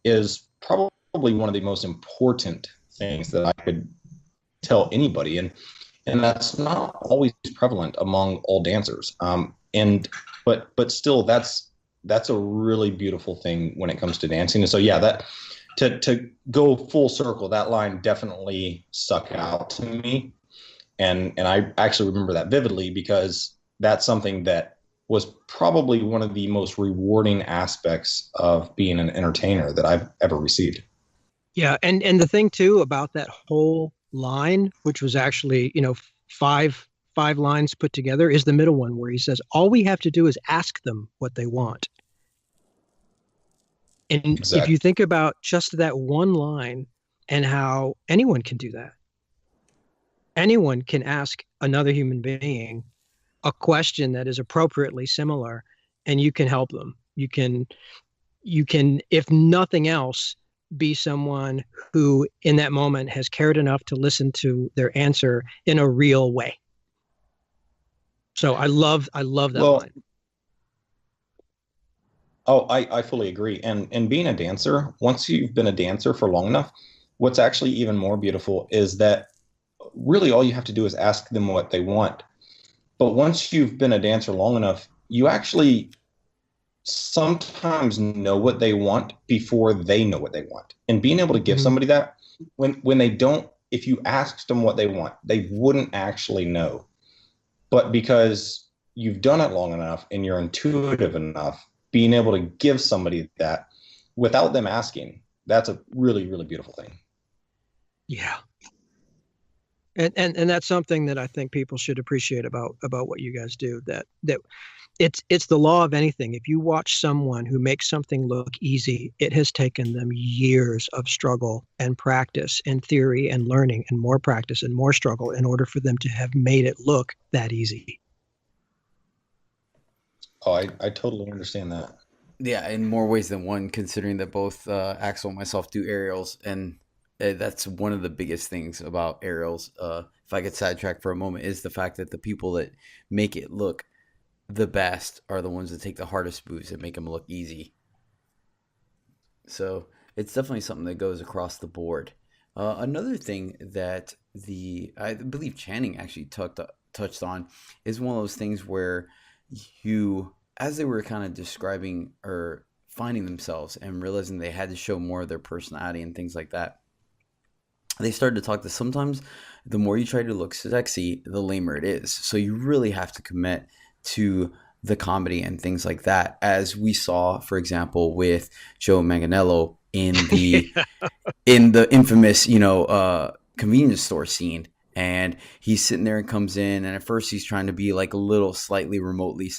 is probably one of the most important things that I could tell anybody. And that's not always prevalent among all dancers. But still, that's a really beautiful thing when it comes to dancing. And so, yeah, that to go full circle, that line definitely stuck out to me. And I actually remember that vividly because that's something that was probably one of the most rewarding aspects of being an entertainer that I've ever received. Yeah, and the thing too about that whole line, which was actually, five lines put together, is the middle one where he says, all we have to do is ask them what they want. And Exactly. if you think about just that one line and how anyone can do that, anyone can ask another human being a question that is appropriately similar, and you can help them. You can, if nothing else, be someone who in that moment has cared enough to listen to their answer in a real way. So I love that line. Oh, I fully agree. And being a dancer, once you've been a dancer for long enough, what's actually even more beautiful is that really all you have to do is ask them what they want. But once you've been a dancer long enough, you actually sometimes know what they want before they know what they want. And being able to give somebody that when they don't, if you asked them what they want, they wouldn't actually know. But because you've done it long enough and you're intuitive enough, being able to give somebody that without them asking, that's a really, really beautiful thing. Yeah. And that's something that I think people should appreciate about what you guys do, that it's the law of anything. If you watch someone who makes something look easy, it has taken them years of struggle and practice and theory and learning and more practice and more struggle in order for them to have made it look that easy. Oh, I totally understand that. Yeah, in more ways than one, considering that both Axel and myself do aerials, and that's one of the biggest things about aerials. If I could sidetrack for a moment, is the fact that the people that make it look the best are the ones that take the hardest moves and make them look easy. So it's definitely something that goes across the board. Another thing that I believe Channing actually touched on is one of those things where you, as they were kind of describing or finding themselves and realizing they had to show more of their personality and things like that, they started to talk that sometimes the more you try to look sexy, the lamer it is. So you really have to commit to the comedy and things like that, as we saw, for example, with Joe Manganiello in the in the infamous, convenience store scene. And he's sitting there and comes in, and at first he's trying to be like a little slightly remotely,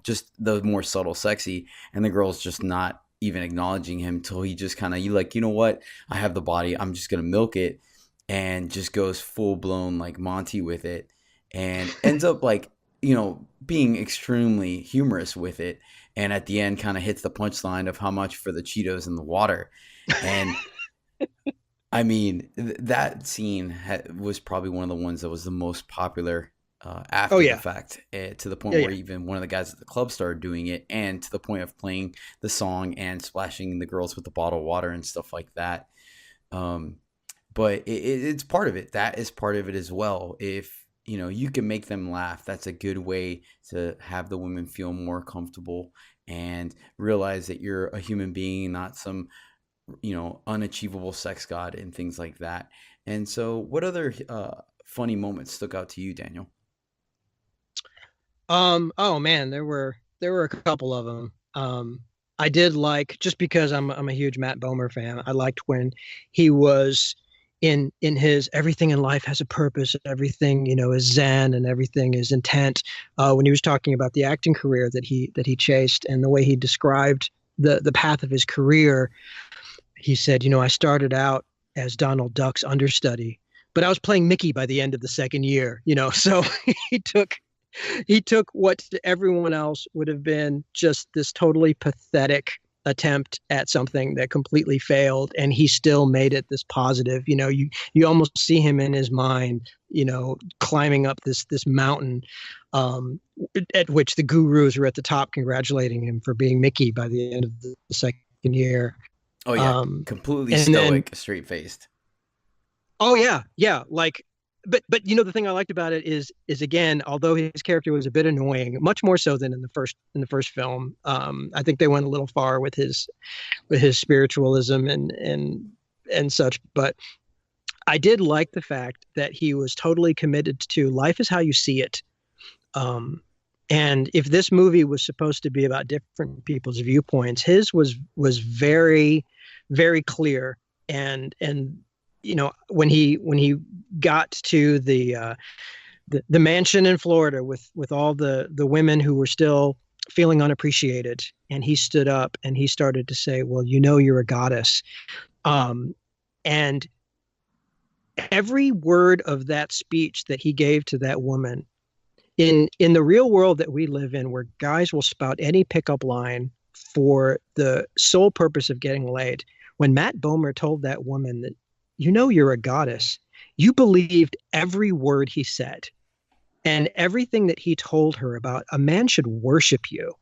just the more subtle sexy, and the girl's just not even acknowledging him till he just kind of, you know what, I have the body, I'm just gonna milk it, and just goes full blown like Monty with it, and ends up like, being extremely humorous with it, and at the end kind of hits the punchline of how much for the Cheetos in the water. And I mean, that scene was probably one of the ones that was the most popular after the fact, to the point where even one of the guys at the club started doing it, and to the point of playing the song and splashing the girls with the bottle of water and stuff like that. But it's part of it. That is part of it as well. If you can make them laugh, that's a good way to have the women feel more comfortable and realize that you're a human being, not some unachievable sex god and things like that. And so what other funny moments stuck out to you, Daniel? Oh man, there were a couple of them. I did like, just because I'm a huge Matt Bomer fan. I liked when he was in his everything in life has a purpose, everything, is zen and everything is intent. When he was talking about the acting career that he chased and the way he described the path of his career, he said, I started out as Donald Duck's understudy, but I was playing Mickey by the end of the second year, so he took he took what to everyone else would have been just this totally pathetic attempt at something that completely failed, and he still made it this positive. You almost see him in his mind, climbing up this mountain, at which the gurus are at the top congratulating him for being Mickey by the end of the second year. Oh yeah, completely and stoic, straight faced. Oh yeah. But the thing I liked about it is again, although his character was a bit annoying, much more so than in the first film. I think they went a little far with his spiritualism and such. But I did like the fact that he was totally committed to life is how you see it. And if this movie was supposed to be about different people's viewpoints, his was very, very clear. And when he got to the mansion in Florida with all the women who were still feeling unappreciated, and he stood up and he started to say, well, you're a goddess. And every word of that speech that he gave to that woman, in the real world that we live in, where guys will spout any pickup line for the sole purpose of getting laid, when Matt Bomer told that woman that, you're a goddess, you believed every word he said and everything that he told her about a man should worship you.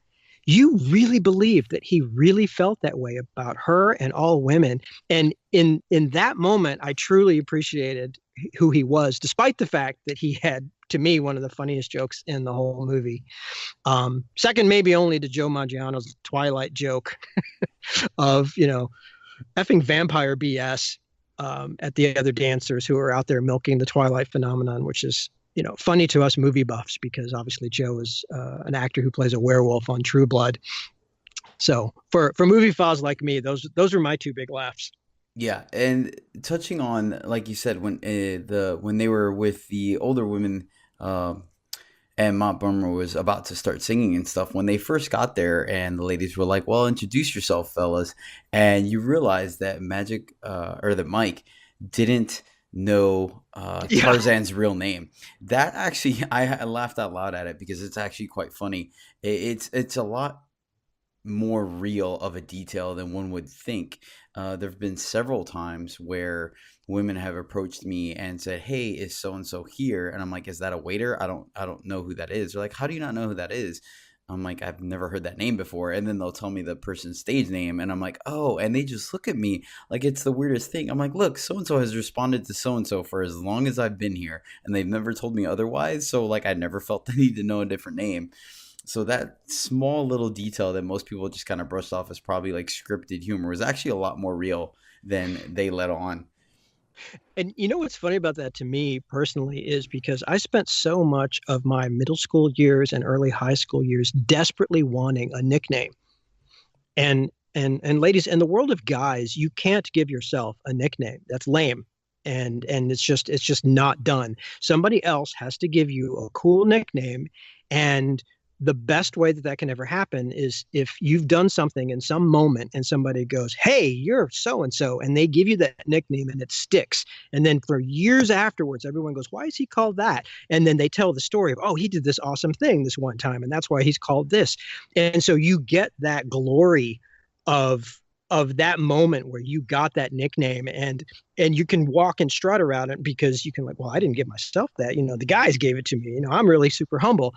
You really believed that he really felt that way about her and all women. And in that moment, I truly appreciated who he was, despite the fact that he had, to me, one of the funniest jokes in the whole movie. Second, maybe only to Joe Manganiello's Twilight joke of, effing vampire BS at the other dancers who are out there milking the Twilight phenomenon, which is, funny to us movie buffs, because obviously Joe is an actor who plays a werewolf on True Blood. So for movie files like me, those are my two big laughs. Yeah, and touching on, like you said, when they were with the older women, and Matt Bomer was about to start singing and stuff, when they first got there, and the ladies were like, "Well, introduce yourself, fellas," and you realize that that Mike didn't know Tarzan's real name. That actually, I laughed out loud at it because it's actually quite funny. It's a lot more real of a detail than one would think. There have been several times where women have approached me and said, "Hey, is so and so here?" And I'm like, "Is that a waiter? I don't know who that is." They're like, "How do you not know who that is?" I'm like, "I've never heard that name before." And then they'll tell me the person's stage name, and I'm like, "Oh," and they just look at me like it's the weirdest thing. I'm like, "Look, so and so has responded to so and so for as long as I've been here, and they've never told me otherwise. So like, I never felt the need to know a different name." So that small little detail that most people just kind of brushed off as probably like scripted humor was actually a lot more real than they let on. And what's funny about that to me personally is because I spent so much of my middle school years and early high school years desperately wanting a nickname. And ladies, in the world of guys, you can't give yourself a nickname. That's lame. And it's just not done. Somebody else has to give you a cool nickname, and the best way that can ever happen is if you've done something in some moment and somebody goes, "Hey, you're so-and-so," and they give you that nickname and it sticks. And then for years afterwards, everyone goes, "Why is he called that?" And then they tell the story of, "Oh, he did this awesome thing this one time, and that's why he's called this." And so you get that glory of that moment where you got that nickname, and you can walk and strut around it because you can like, "Well, I didn't give myself that. The guys gave it to me. I'm really super humble."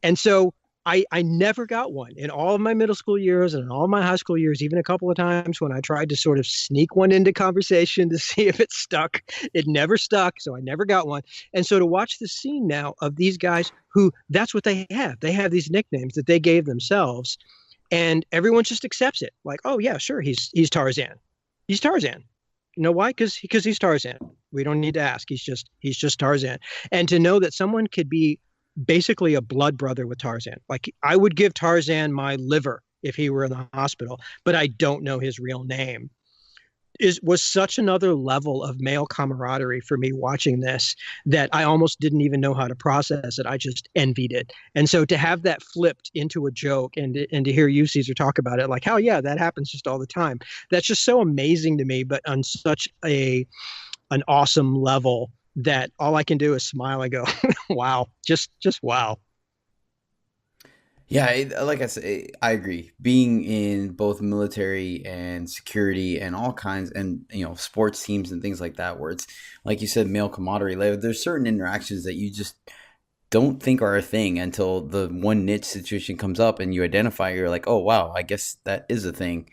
And so I never got one in all of my middle school years and in all of my high school years, even a couple of times when I tried to sort of sneak one into conversation to see if it stuck. It never stuck, so I never got one. And so to watch the scene now of these guys who that's what they have. They have these nicknames that they gave themselves, and everyone just accepts it. Like, "Oh yeah, sure, he's Tarzan. He's Tarzan." You know why? Because he's Tarzan. We don't need to ask. He's just Tarzan. And to know that someone could be basically a blood brother with Tarzan. Like I would give Tarzan my liver if he were in the hospital, but I don't know his real name. Was such another level of male camaraderie for me watching this that I almost didn't even know how to process it. I just envied it. And so to have that flipped into a joke and to hear you, Caesar, talk about it, like, how, yeah, that happens just all the time. That's just so amazing to me, but on such an awesome level that all I can do is smile and go, wow, just wow. Yeah, like I said, I agree. Being in both military and security and all kinds, and sports teams and things like that, where it's like you said, male camaraderie. Like, there's certain interactions that you just don't think are a thing until the one niche situation comes up and you identify. You're like, oh wow, I guess that is a thing.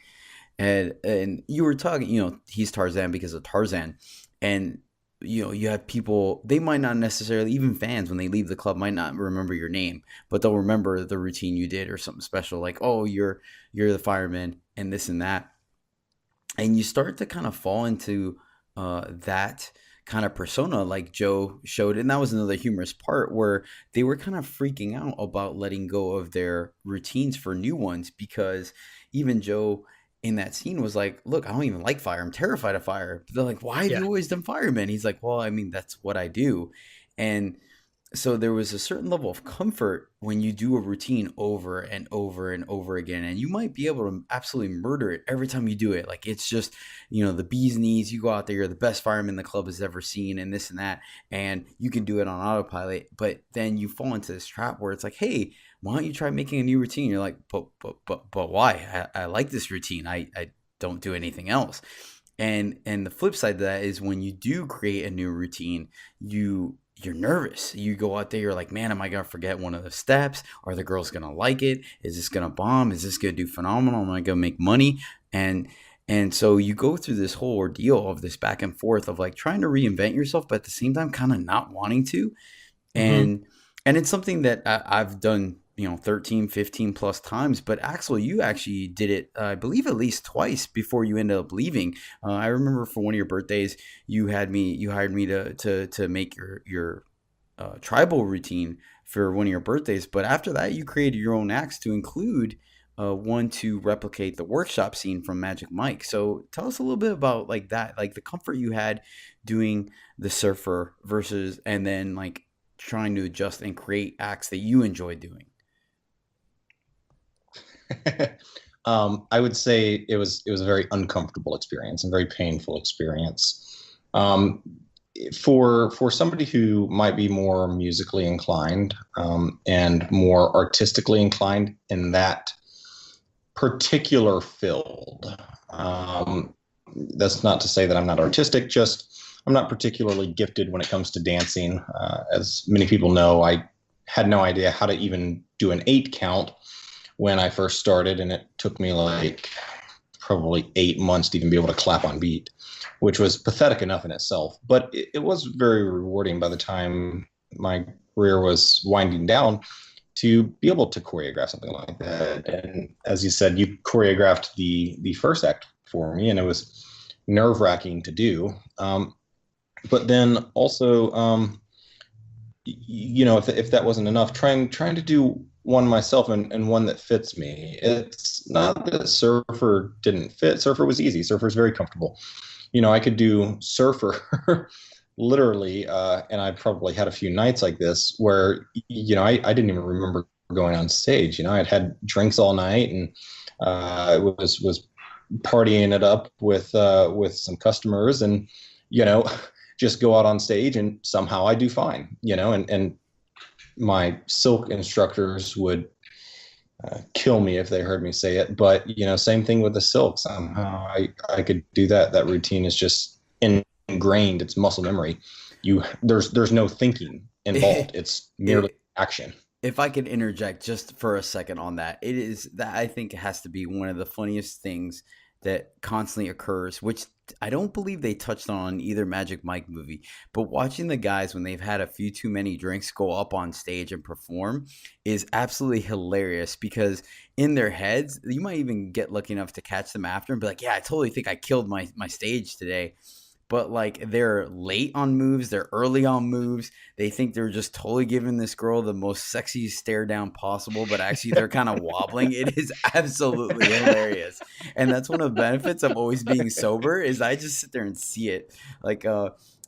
And you were talking, he's Tarzan because of Tarzan, and you have people, they might not necessarily, even fans, when they leave the club, might not remember your name, but they'll remember the routine you did or something special, like, oh, you're the fireman and this and that. And you start to kind of fall into that kind of persona like Joe showed. And that was another humorous part where they were kind of freaking out about letting go of their routines for new ones, because even Joe in that scene was like, look, I don't even like fire. I'm terrified of fire. But they're like, why have you always done fireman? He's like, well, I mean, that's what I do. And so there was a certain level of comfort when you do a routine over and over and over again, and you might be able to absolutely murder it every time you do it. Like, it's just, the bee's knees. You go out there, you're the best fireman the club has ever seen, and this and that, and you can do it on autopilot. But then you fall into this trap where it's like, hey, why don't you try making a new routine? You're like, but why? I like this routine. I don't do anything else. And the flip side of that is when you do create a new routine, you're nervous. You go out there, you're like, man, am I going to forget one of the steps? Are the girls going to like it? Is this going to bomb? Is this going to do phenomenal? Am I going to make money? And so you go through this whole ordeal of this back and forth of like trying to reinvent yourself, but at the same time, kind of not wanting to. And it's something that I've done, 13, 15 plus times. But Axel, you actually did it, I believe, at least twice before you ended up leaving. I remember for one of your birthdays, you hired me to make your tribal routine for one of your birthdays. But after that, you created your own acts to include one to replicate the workshop scene from Magic Mike. So tell us a little bit about like that, like the comfort you had doing the surfer versus, and then like trying to adjust and create acts that you enjoy doing. I would say it was a very uncomfortable experience and very painful experience. For somebody who might be more musically inclined and more artistically inclined in that particular field, that's not to say that I'm not artistic, just I'm not particularly gifted when it comes to dancing. As many people know, I had no idea how to even do an 8 count when I first started, and it took me like probably 8 months to even be able to clap on beat, which was pathetic enough in itself. But it was very rewarding by the time my career was winding down to be able to choreograph something like that. And as you said, you choreographed the first act for me, and it was nerve-wracking to do. But then also, if that wasn't enough, trying to do one myself and one that fits me. It's not that Surfer didn't fit. Surfer was easy. Surfer is very comfortable. I could do Surfer literally, and I probably had a few nights like this where, I didn't even remember going on stage. I'd had drinks all night and was partying it up with some customers, and just go out on stage and somehow I do fine. And my silk instructors would kill me if they heard me say it, but same thing with the silk. Somehow I could do that. That routine is just ingrained. It's muscle memory. There's no thinking involved. It's merely action. If I could interject just for a second on that, it is that I think it has to be one of the funniest things that constantly occurs, which I don't believe they touched on either Magic Mike movie, but watching the guys when they've had a few too many drinks go up on stage and perform is absolutely hilarious, because in their heads, you might even get lucky enough to catch them after and be like, yeah, I totally think I killed my stage today. but like they're late on moves, they're early on moves. They think they're just totally giving this girl the most sexy stare down possible, but actually they're kind of wobbling. It is absolutely hilarious. And that's one of the benefits of always being sober is I just sit there and see it. Like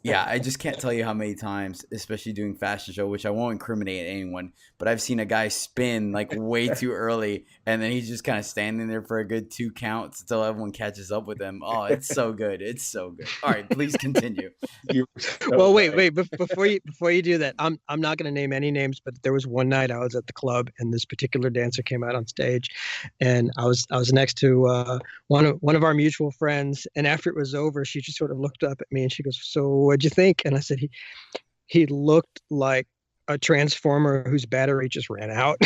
yeah, I just can't tell you how many times, especially doing fashion show, which I won't incriminate anyone, but I've seen a guy spin like way too early, and then he's just kind of standing there for a good 2 counts until everyone catches up with him. Oh, it's so good. It's so good. All right, please continue. Well, wait. Before you do that, I'm not going to name any names, but there was one night I was at the club, and this particular dancer came out on stage, and I was next to one of our mutual friends, and after it was over, she just sort of looked up at me and she goes, "So what'd you think?" And I said, he looked like a transformer whose battery just ran out.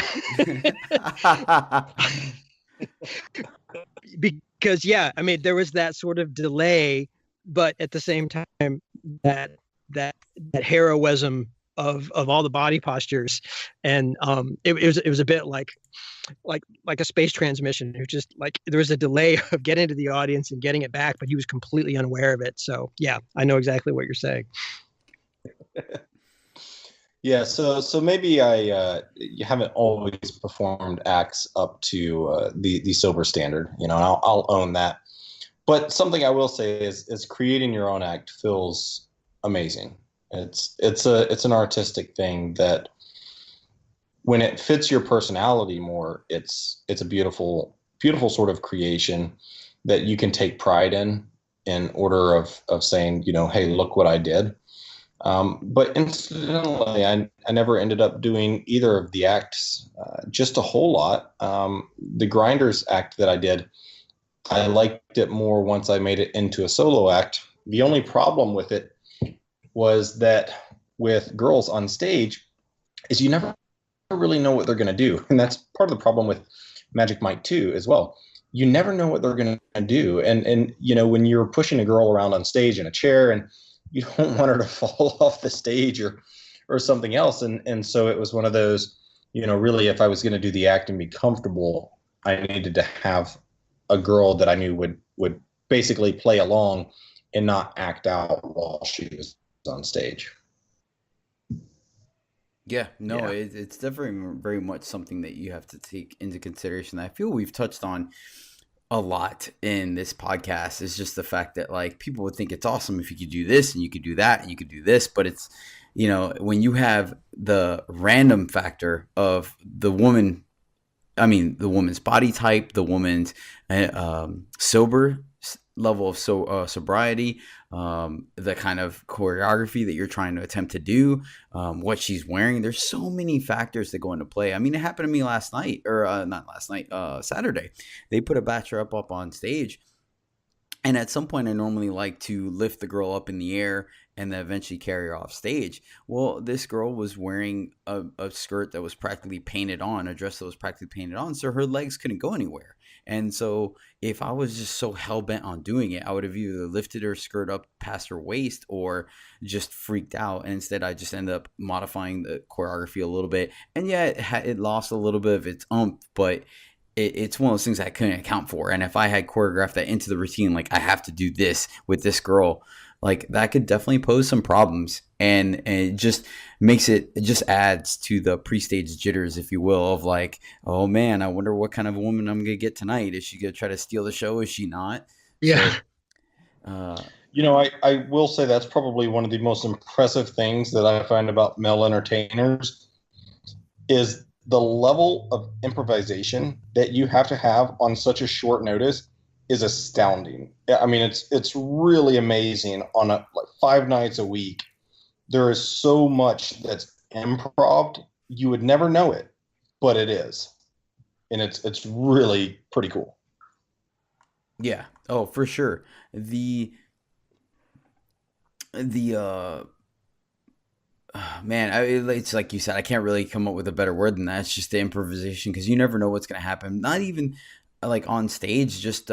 Because yeah, I mean, there was that sort of delay, but at the same time, that heroism of all the body postures, and it was a bit like a space transmission. Who just like there was a delay of getting to the audience and getting it back, but he was completely unaware of it. So yeah, I know exactly what you're saying. Yeah, so maybe you haven't always performed acts up to the sober standard, and I'll own that. But something I will say is creating your own act feels amazing. It's an artistic thing that when it fits your personality more, it's a beautiful sort of creation that you can take pride in order of saying, hey, look what I did. But incidentally, I never ended up doing either of the acts, just a whole lot. The Grinders act that I did, I liked it more once I made it into a solo act. The only problem with it was that with girls on stage is you never really know what they're going to do. And that's part of the problem with Magic Mike 2 as well. You never know what they're going to do. And when you're pushing a girl around on stage in a chair and you don't want her to fall off the stage or something else. And so it was one of those, really, if I was going to do the act and be comfortable, I needed to have a girl that I knew would basically play along and not act out while she was on stage. Yeah, no, it's definitely very much something that you have to take into consideration. I feel we've touched on a lot in this podcast is just the fact that like people would think it's awesome if you could do this and you could do that and you could do this, but it's when you have the random factor of the woman's body type, the woman's sober level of sobriety, the kind of choreography that you're trying to attempt to do, what she's wearing. There's so many factors that go into play. I mean, it happened to me last night, or not last night, Saturday. They put a bachelor up on stage, and at some point I normally like to lift the girl up in the air and then eventually carry her off stage. Well, this girl was wearing a skirt that was practically painted on, a dress that was practically painted on, so her legs couldn't go anywhere. And so if I was just so hell-bent on doing it, I would have either lifted her skirt up past her waist or just freaked out. And instead, I just ended up modifying the choreography a little bit. And yeah, it lost a little bit of its oomph, but it's one of those things I couldn't account for. And if I had choreographed that into the routine, like I have to do this with this girl, like that could definitely pose some problems. And it just adds to the pre-stage jitters, if you will, of like, oh man, I wonder what kind of woman I'm gonna get tonight. Is she gonna try to steal the show? Is she not? Yeah. So, I will say that's probably one of the most impressive things that I find about male entertainers is the level of improvisation that you have to have on such a short notice is astounding. I mean, it's really amazing. On like 5 nights a week, there is so much that's improv. You would never know it, but it is, and it's really pretty cool. yeah. Oh, for sure. The man, it's like you said, I can't really come up with a better word than that. It's just the improvisation, because you never know what's going to happen. Not even like on stage, just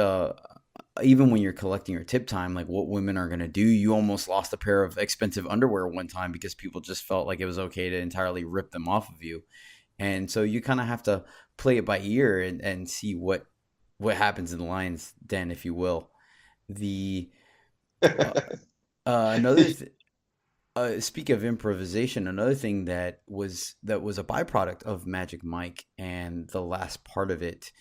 even when you're collecting your tip time, like what women are going to do. You almost lost a pair of expensive underwear one time because people just felt like it was okay to entirely rip them off of you. And so you kind of have to play it by ear and see what happens in the lion's den, if you will. The Another speak of improvisation, another thing that was a byproduct of Magic Mike and the last part of it.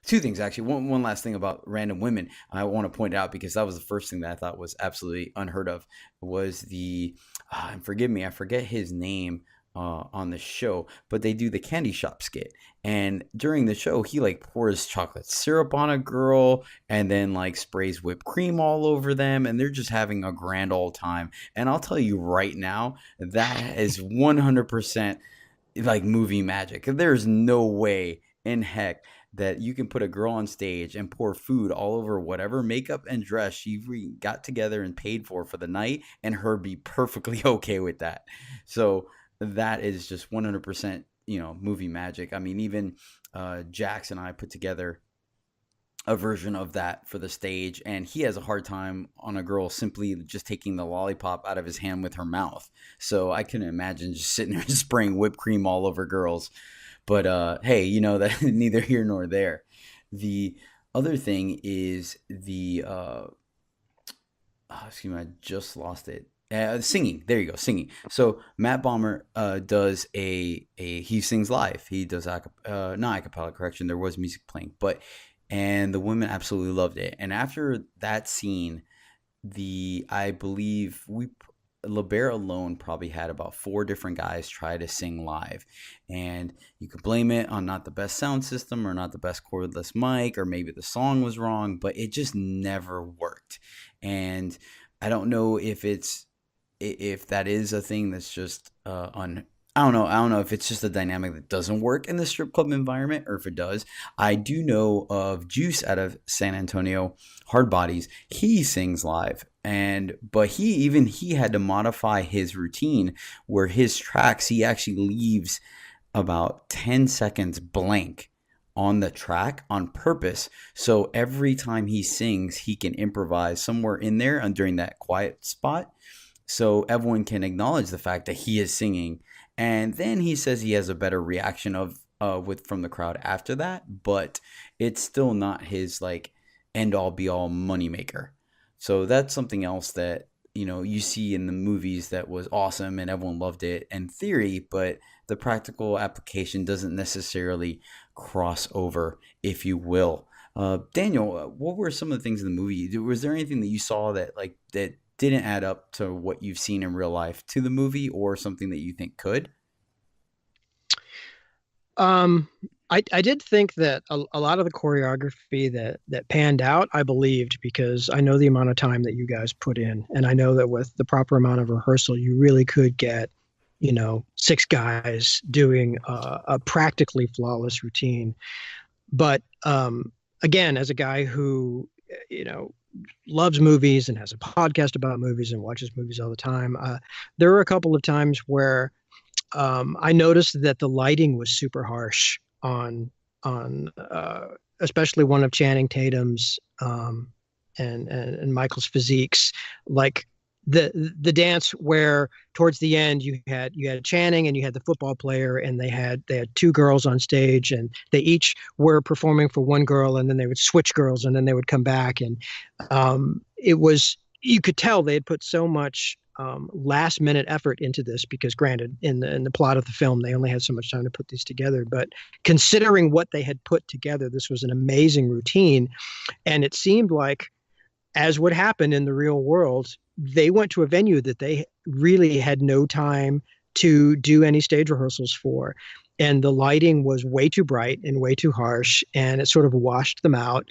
Two things actually. One last thing about random women I want to point out, because that was the first thing that I thought was absolutely unheard of, was the and forgive me, I forget his name on the show, but they do the candy shop skit, and during the show he like pours chocolate syrup on a girl and then like sprays whipped cream all over them, and they're just having a grand old time. And I'll tell you right now, that is 100% like movie magic. There's no way in heck that you can put a girl on stage and pour food all over whatever makeup and dress she got together and paid for the night, and her be perfectly okay with that. So that is just 100%, movie magic. I mean, even Jax and I put together a version of that for the stage, and he has a hard time on a girl simply just taking the lollipop out of his hand with her mouth. So I couldn't imagine just sitting there spraying whipped cream all over girls. But hey, that neither here nor there. The other thing is excuse me, I just lost it. Singing. There you go, singing. So Matt Bomber does he sings live. He does not acapella, correction. There was music playing, and the women absolutely loved it. And after that scene, I believe LeBear alone probably had about 4 different guys try to sing live, and you could blame it on not the best sound system or not the best cordless mic, or maybe the song was wrong, but it just never worked. And I don't know if that is a thing that's just I don't know. I don't know if it's just a dynamic that doesn't work in the strip club environment, or if it does. I do know of Juice out of San Antonio, Hard Bodies. He sings live, but he had to modify his routine, where his tracks, he actually leaves about 10 seconds blank on the track on purpose. So every time he sings, he can improvise somewhere in there and during that quiet spot, so everyone can acknowledge the fact that he is singing. And then he says he has a better reaction from the crowd after that, but it's still not his like end all be all moneymaker. So that's something else that you see in the movies that was awesome and everyone loved it in theory, but the practical application doesn't necessarily cross over, if you will. Daniel, what were some of the things in the movie? Was there anything that you saw that didn't add up to what you've seen in real life to the movie, or something that you think could? I did think that a lot of the choreography that panned out, I believed, because I know the amount of time that you guys put in, and I know that with the proper amount of rehearsal, you really could get, 6 guys doing a practically flawless routine. But again, as a guy who, loves movies and has a podcast about movies and watches movies all the time, there were a couple of times where I noticed that the lighting was super harsh on especially one of Channing Tatum's and Michael's physiques, like the dance where towards the end you had Channing and you had the football player, and they had 2 girls on stage, and they each were performing for one girl, and then they would switch girls, and then they would come back, and you could tell they had put so much last minute effort into this, because granted, in the plot of the film, they only had so much time to put these together. But considering what they had put together, this was an amazing routine. And it seemed like, as would happen in the real world, they went to a venue that they really had no time to do any stage rehearsals for. And the lighting was way too bright and way too harsh, and it sort of washed them out.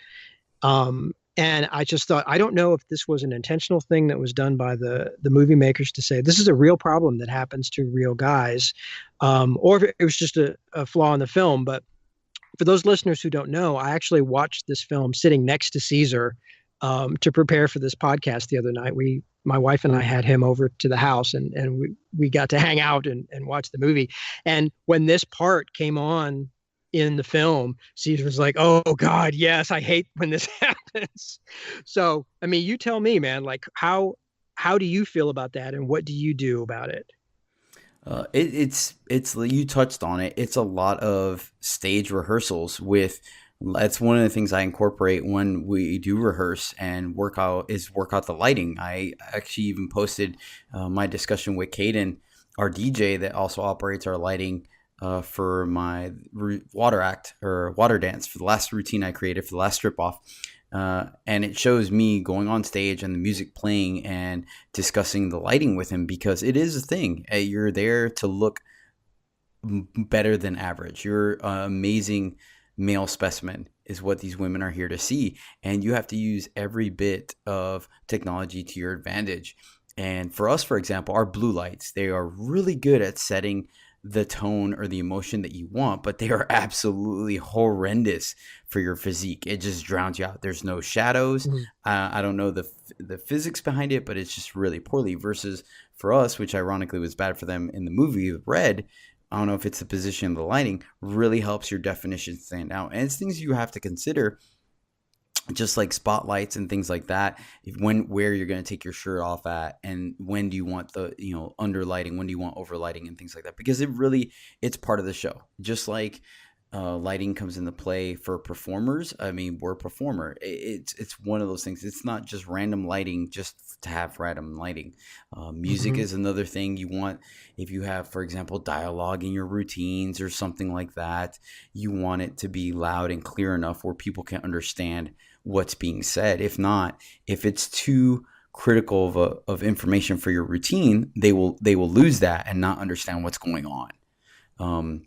And I just thought, I don't know if this was an intentional thing that was done by the movie makers to say, this is a real problem that happens to real guys, or if it was just a flaw in the film. But for those listeners who don't know, I actually watched this film sitting next to Caesar to prepare for this podcast the other night. My wife and I had him over to the house, and we got to hang out and watch the movie. And when this part came on in the film, Caesar was like, "Oh God, yes, I hate when this happens." So, I mean, you tell me, man, like how do you feel about that, and what do you do about it? It's you touched on it. It's a lot of stage rehearsals with That's one of the things I incorporate when we do rehearse and work out the lighting. I actually even posted my discussion with Caden, our DJ that also operates our lighting for my water act or water dance for the last routine I created for the last strip off. And it shows me going on stage and the music playing and discussing the lighting with him, because it is a thing. You're there to look better than average. You're an amazing male specimen is what these women are here to see. And you have to use every bit of technology to your advantage. And for us, for example, our blue lights, they are really good at setting the tone or the emotion that you want, but they are absolutely horrendous for your physique. It just drowns you out. There's no shadows. I don't know the physics behind it, but it's just really poorly. Versus for us, which ironically was bad for them in the movie with Red, I don't know if it's the position of the lighting, really helps your definition stand out. And it's things you have to consider, just like spotlights and things like that. Where you're going to take your shirt off at, and when do you want the under lighting, when do you want over lighting, and things like that. Because it's part of the show. Just like lighting comes into play for performers. I mean, we're a performer. It's one of those things. It's not just random lighting just to have random lighting. Music is another thing you want. If you have, for example, dialogue in your routines or something like that, you want it to be loud and clear enough where people can understand what's being said. If not, if it's too critical of information for your routine, they will lose that and not understand what's going on.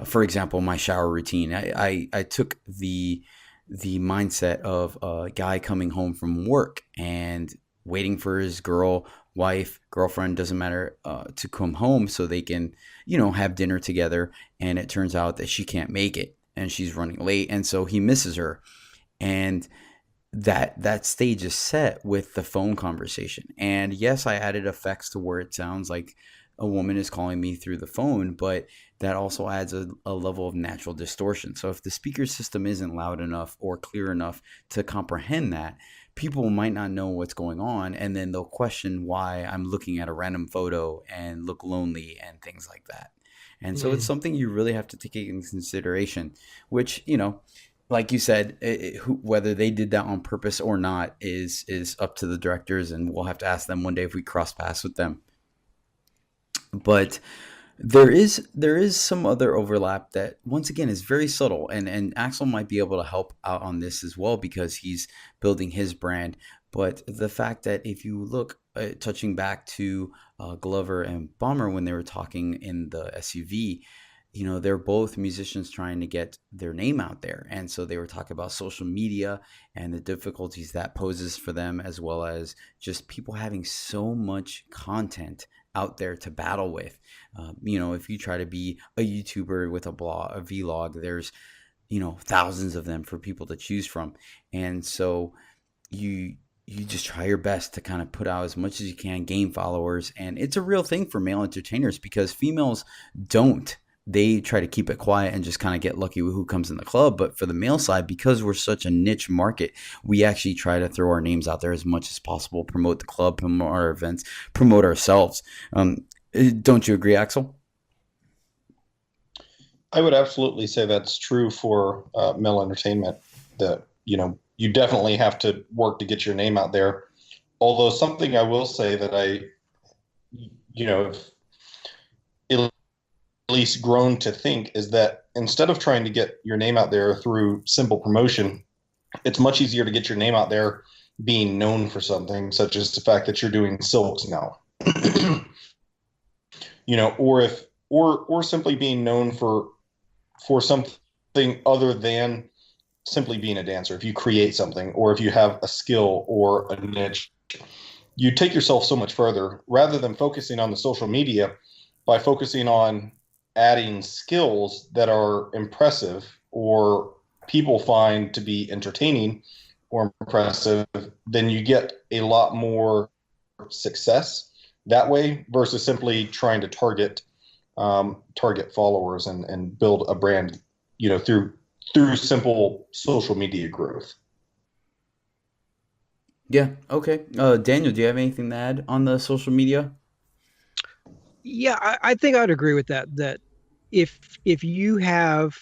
For example, my shower routine, I took the mindset of a guy coming home from work and waiting for his girlfriend, doesn't matter, to come home so they can, have dinner together. And it turns out that she can't make it and she's running late. And so he misses her. And that stage is set with the phone conversation. And yes, I added effects to where it sounds like a woman is calling me through the phone, but that also adds a level of natural distortion. So if the speaker system isn't loud enough or clear enough to comprehend that, people might not know what's going on, and then they'll question why I'm looking at a random photo and look lonely and things like that. And so it's something you really have to take into consideration, which, like you said, whether they did that on purpose or not is up to the directors, and we'll have to ask them one day if we cross paths with them. But there is some other overlap that, once again, is very subtle, and Axel might be able to help out on this as well because he's building his brand. But the fact that if you look, touching back to Glover and Bomber when they were talking in the SUV, they're both musicians trying to get their name out there. And so they were talking about social media and the difficulties that poses for them, as well as just people having so much content out there to battle with. If you try to be a YouTuber with a blog, a vlog, there's, thousands of them for people to choose from. And so you just try your best to kind of put out as much as you can, gain followers. And it's a real thing for male entertainers because females don't. They try to keep it quiet and just kind of get lucky with who comes in the club. But for the male side, because we're such a niche market, we actually try to throw our names out there as much as possible, promote the club, promote our events, promote ourselves. Don't you agree, Axel? I would absolutely say that's true for male entertainment, that, you definitely have to work to get your name out there. Although something I will say that I, at least grown to think is that instead of trying to get your name out there through simple promotion, it's much easier to get your name out there being known for something, such as the fact that you're doing silks now, or simply being known for something other than simply being a dancer. If you create something, or if you have a skill or a niche, you take yourself so much further rather than focusing on the social media. By focusing on adding skills that are impressive or people find to be entertaining or impressive, then you get a lot more success that way versus simply trying to target followers and build a brand, through simple social media growth. Yeah. Okay. Daniel, do you have anything to add on the social media? Yeah, I think I'd agree with that. That if you have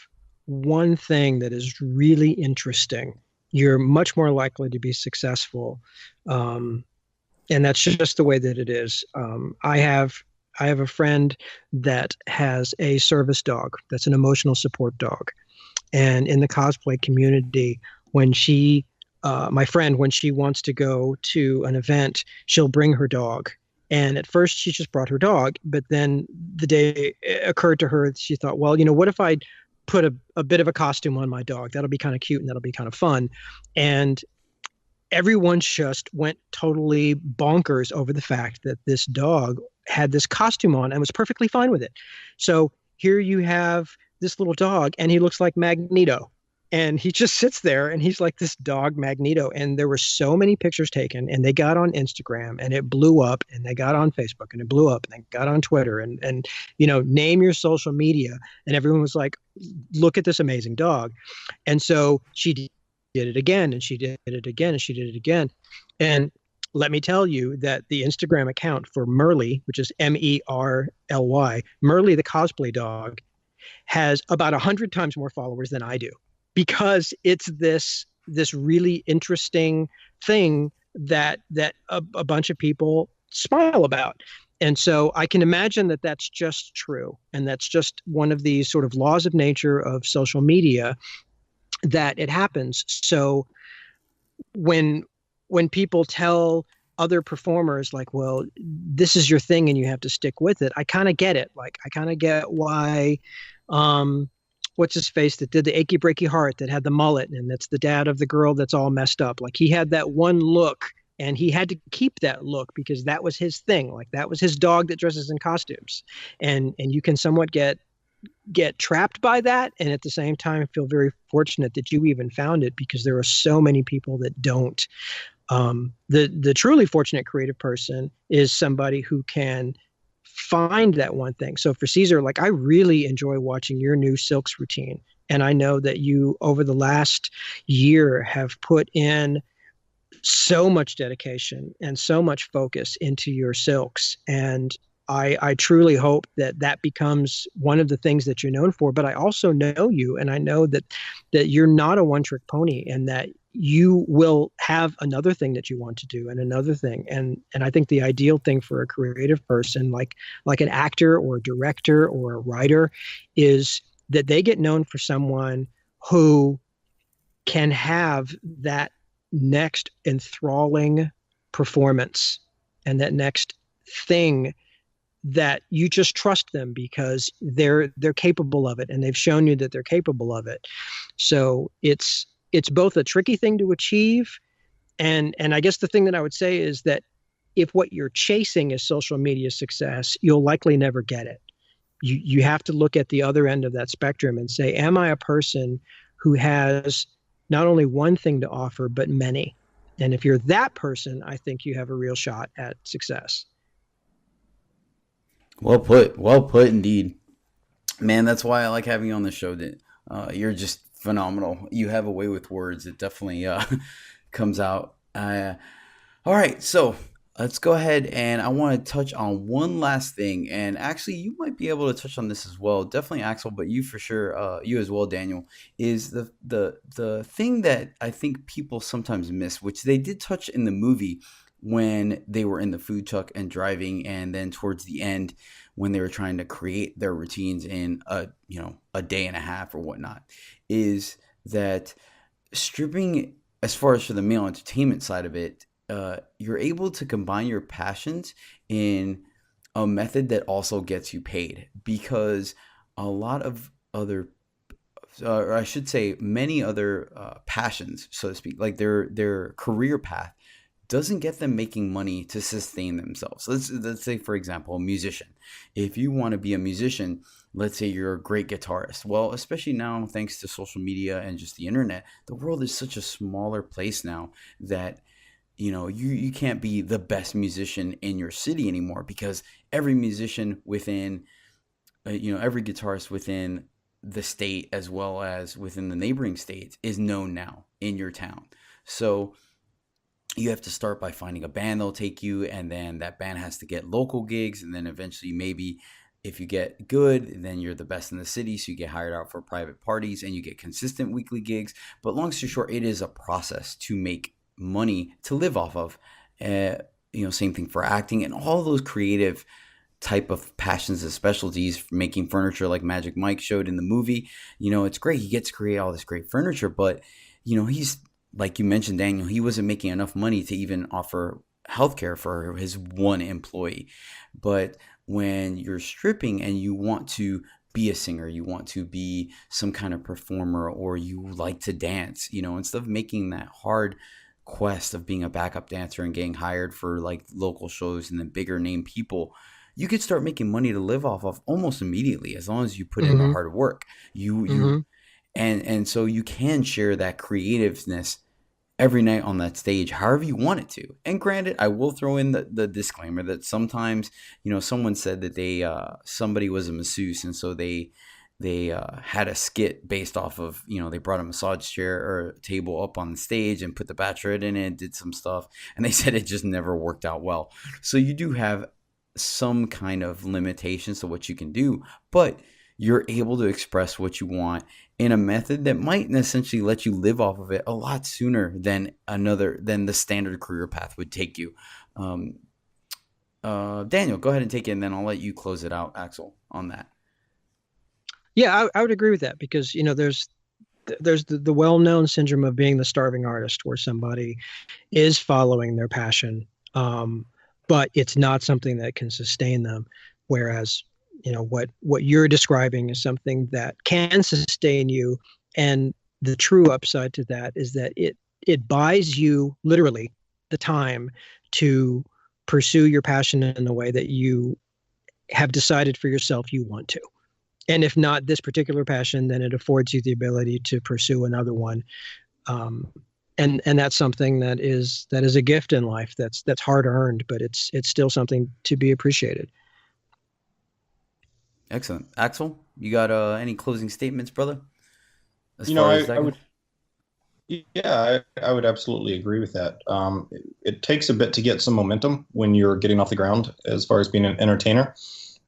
one thing that is really interesting, you're much more likely to be successful. And that's just the way that it is. I have a friend that has a service dog that's an emotional support dog. And in the cosplay community, when my friend, when she wants to go to an event, she'll bring her dog. And at first, she just brought her dog, but then the day it occurred to her, she thought, well, what if I put a bit of a costume on my dog? That'll be kind of cute and that'll be kind of fun. And everyone just went totally bonkers over the fact that this dog had this costume on and was perfectly fine with it. So here you have this little dog, and he looks like Magneto. And he just sits there and he's like this dog Magneto. And there were so many pictures taken, and they got on Instagram and it blew up, and they got on Facebook and it blew up, and they got on Twitter and name your social media. And everyone was like, look at this amazing dog. And so she did it again, and she did it again, and she did it again. And let me tell you that the Instagram account for Merly, which is Merly, Merly the cosplay dog, has about 100 times more followers than I do, because it's this really interesting thing that a bunch of people smile about. And so I can imagine that that's just true. And that's just one of these sort of laws of nature of social media, that it happens. So when people tell other performers like, well, this is your thing and you have to stick with it, I kind of get it. Like, I kind of get why, what's his face that did the Achy Breaky Heart, that had the mullet, and that's the dad of the girl that's all messed up. Like, he had that one look, and he had to keep that look because that was his thing. Like, that was his dog that dresses in costumes. And you can somewhat get trapped by that, and at the same time feel very fortunate that you even found it, because there are so many people that don't. The truly fortunate creative person is somebody who can find that one thing. So for Caesar, like, I really enjoy watching your new silks routine, and I know that you over the last year have put in so much dedication and so much focus into your silks. And I truly hope that that becomes one of the things that you're known for. But I also know you, and I know that you're not a one-trick pony, and that you will have another thing that you want to do, and another thing. And I think the ideal thing for a creative person, like an actor or a director or a writer, is that they get known for someone who can have that next enthralling performance and that next thing that you just trust them because they're capable of it, and they've shown you that they're capable of it. So it's both a tricky thing to achieve, and I guess the thing that I would say is that if what you're chasing is social media success, you'll likely never get it. You have to look at the other end of that spectrum and say, am I a person who has not only one thing to offer, but many? And if you're that person, I think you have a real shot at success. Well put indeed. Man, that's why I like having you on the show. That you're just phenomenal. You have a way with words. It definitely comes out. All right, so let's go ahead, and I want to touch on one last thing. And actually, you might be able to touch on this as well. Definitely Axel, but you for sure, you as well, Daniel, is the thing that I think people sometimes miss, which they did touch in the movie when they were in the food truck and driving, and then towards the end when they were trying to create their routines in a day and a half or whatnot, is that stripping, as far as for the male entertainment side of it, you're able to combine your passions in a method that also gets you paid, because a lot of other or I should say many other passions, so to speak, like their career path doesn't get them making money to sustain themselves. Let's say, for example, a musician. If you want to be a musician, let's say you're a great guitarist. Well, especially now, thanks to social media and just the internet, the world is such a smaller place now that you can't be the best musician in your city anymore, because every musician within, every guitarist within the state as well as within the neighboring states is known now in your town. So you have to start by finding a band that'll take you, and then that band has to get local gigs, and then eventually maybe if you get good, then you're the best in the city. So you get hired out for private parties and you get consistent weekly gigs. But long story short, it is a process to make money to live off of. Same thing for acting and all those creative type of passions and specialties, making furniture like Magic Mike showed in the movie. It's great. He gets to create all this great furniture, but he's, like you mentioned, Daniel, he wasn't making enough money to even offer healthcare for his one employee. But when you're stripping and you want to be a singer, you want to be some kind of performer, or you like to dance, instead of making that hard quest of being a backup dancer and getting hired for like local shows and the bigger name people, you could start making money to live off of almost immediately, as long as you put in the hard work. And so you can share that creativeness every night on that stage, however you want it to. And granted, I will throw in the disclaimer that sometimes, someone said that somebody was a masseuse, and so they had a skit based off of, they brought a massage chair or table up on the stage and put the bachelorette in it, did some stuff, and they said it just never worked out well. So you do have some kind of limitations to what you can do, but you're able to express what you want in a method that might essentially let you live off of it a lot sooner than the standard career path would take you. Daniel, go ahead and take it, and then I'll let you close it out, Axel, on that. Yeah, I would agree with that, because there's the well-known syndrome of being the starving artist, where somebody is following their passion, but it's not something that can sustain them. Whereas, what you're describing is something that can sustain you. And the true upside to that is that it buys you literally the time to pursue your passion in the way that you have decided for yourself you want to. And if not this particular passion, then it affords you the ability to pursue another one. And that's something that is a gift in life that's hard earned, but it's still something to be appreciated. Excellent. Axel, you got any closing statements, brother? I would absolutely agree with that. It takes a bit to get some momentum when you're getting off the ground as far as being an entertainer,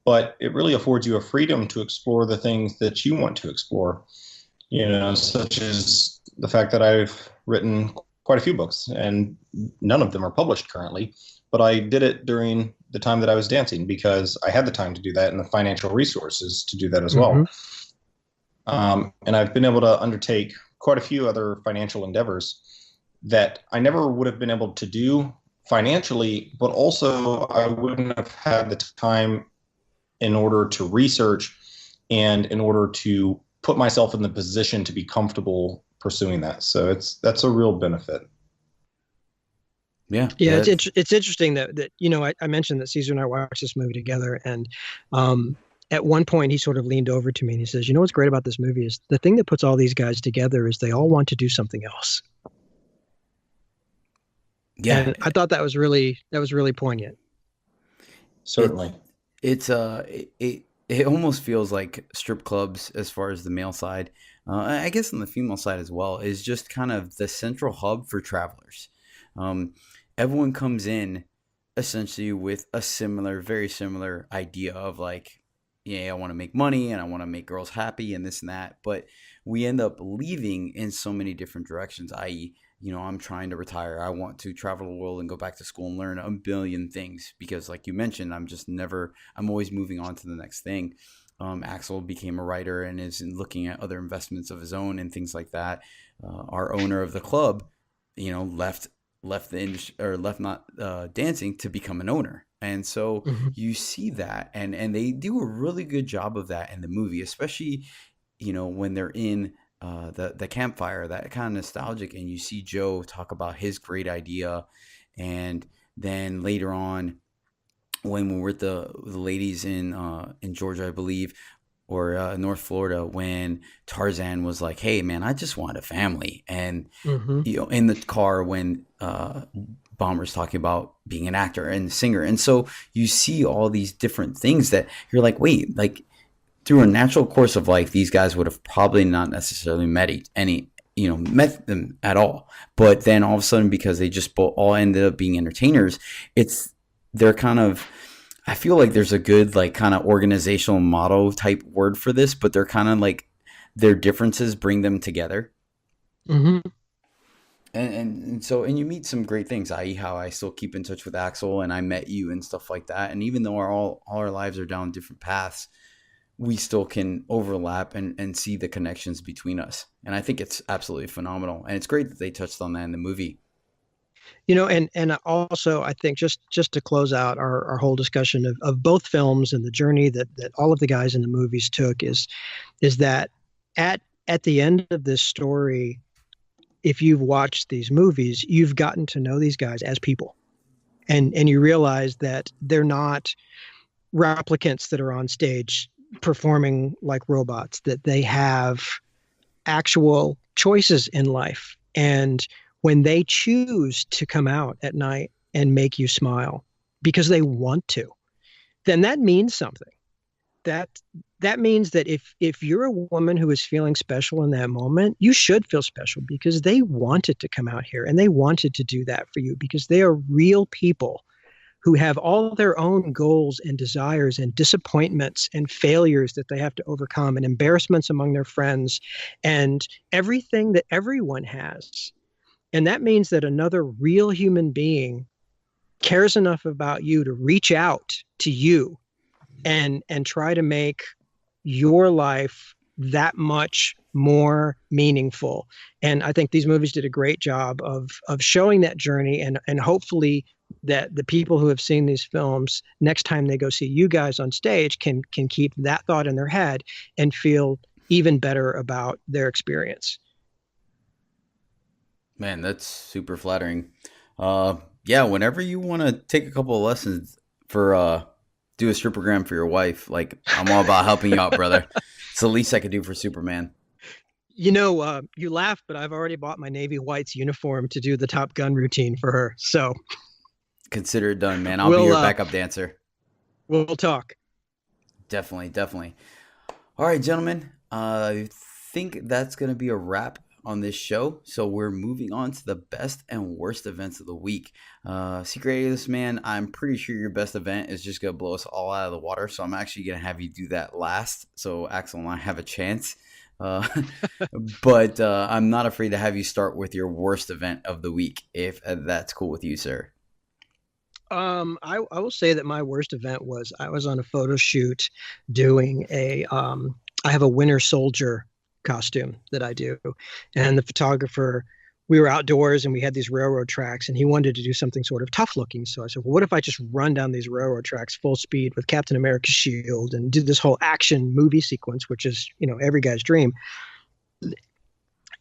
but it really affords you a freedom to explore the things that you want to explore, such as the fact that I've written quite a few books, and none of them are published currently, but I did it during the time that I was dancing because I had the time to do that and the financial resources to do that as well. And I've been able to undertake quite a few other financial endeavors that I never would have been able to do financially, but also I wouldn't have had the time in order to research and in order to put myself in the position to be comfortable pursuing that. So that's a real benefit. Yeah. It's interesting that I mentioned that Caesar and I watched this movie together, and at one point he sort of leaned over to me and he says, what's great about this movie is the thing that puts all these guys together is they all want to do something else. Yeah. And I thought that was really poignant. Certainly. It almost feels like strip clubs, as far as the male side, I guess on the female side as well, is just kind of the central hub for travelers. Everyone comes in essentially with a very similar idea of like, yeah, I want to make money and I want to make girls happy and this and that. But we end up leaving in so many different directions, i.e., I'm trying to retire. I want to travel the world and go back to school and learn a billion things because, like you mentioned, I'm always moving on to the next thing. Axel became a writer and is looking at other investments of his own and things like that. Our owner of the club, left the industry, or left not dancing to become an owner. And so you see that, and they do a really good job of that in the movie, especially, when they're in the campfire, that kind of nostalgic, and you see Joe talk about his great idea. And then later on, when we're with the ladies in Georgia, I believe, or North Florida, when Tarzan was like, hey man, I just want a family. And in the car when Bomber's talking about being an actor and singer. And so you see all these different things that you're like, wait, like through a natural course of life, these guys would have probably not necessarily met them at all. But then all of a sudden, because they just all ended up being entertainers, they're kind of I feel like there's a good like kind of organizational motto type word for this, but they're kind of like their differences bring them together. Mm-hmm. And so and you meet some great things, i.e. how I still keep in touch with Axel and I met you and stuff like that. And even though all our lives are down different paths, we still can overlap and see the connections between us. And I think it's absolutely phenomenal. And it's great that they touched on that in the movie. And also I think just to close out our whole discussion of both films and the journey that all of the guys in the movies took is that at the end of this story, if you've watched these movies, you've gotten to know these guys as people. And you realize that they're not replicants that are on stage performing like robots, that they have actual choices in life. And when they choose to come out at night and make you smile because they want to, then that means something. That means that if you're a woman who is feeling special in that moment, you should feel special because they wanted to come out here and they wanted to do that for you because they are real people who have all their own goals and desires and disappointments and failures that they have to overcome and embarrassments among their friends and everything that everyone has. And that means that another real human being cares enough about you to reach out to you and try to make your life that much more meaningful. And I think these movies did a great job of showing that journey and hopefully that the people who have seen these films next time they go see you guys on stage can keep that thought in their head and feel even better about their experience. Man, that's super flattering. Yeah, whenever you want to take a couple of lessons for do a strippergram for your wife, like I'm all about helping you out, brother. It's the least I could do for Superman. You laugh, but I've already bought my Navy White's uniform to do the Top Gun routine for her. So consider it done, man. I'll be your backup dancer. We'll talk. Definitely. All right, gentlemen. I think that's going to be a wrap on this show. So we're moving on to the best and worst events of the week. Secret Alias, man, I'm pretty sure your best event is just going to blow us all out of the water. So I'm actually going to have you do that last. So Axel and I have a chance. But I'm not afraid to have you start with your worst event of the week, if that's cool with you, sir. I will say that my worst event was I was on a photo shoot doing I have a Winter Soldier costume that I do. And the photographer, we were outdoors and we had these railroad tracks and he wanted to do something sort of tough looking. So I said, well, what if I just run down these railroad tracks full speed with Captain America's shield and do this whole action movie sequence, which is, every guy's dream.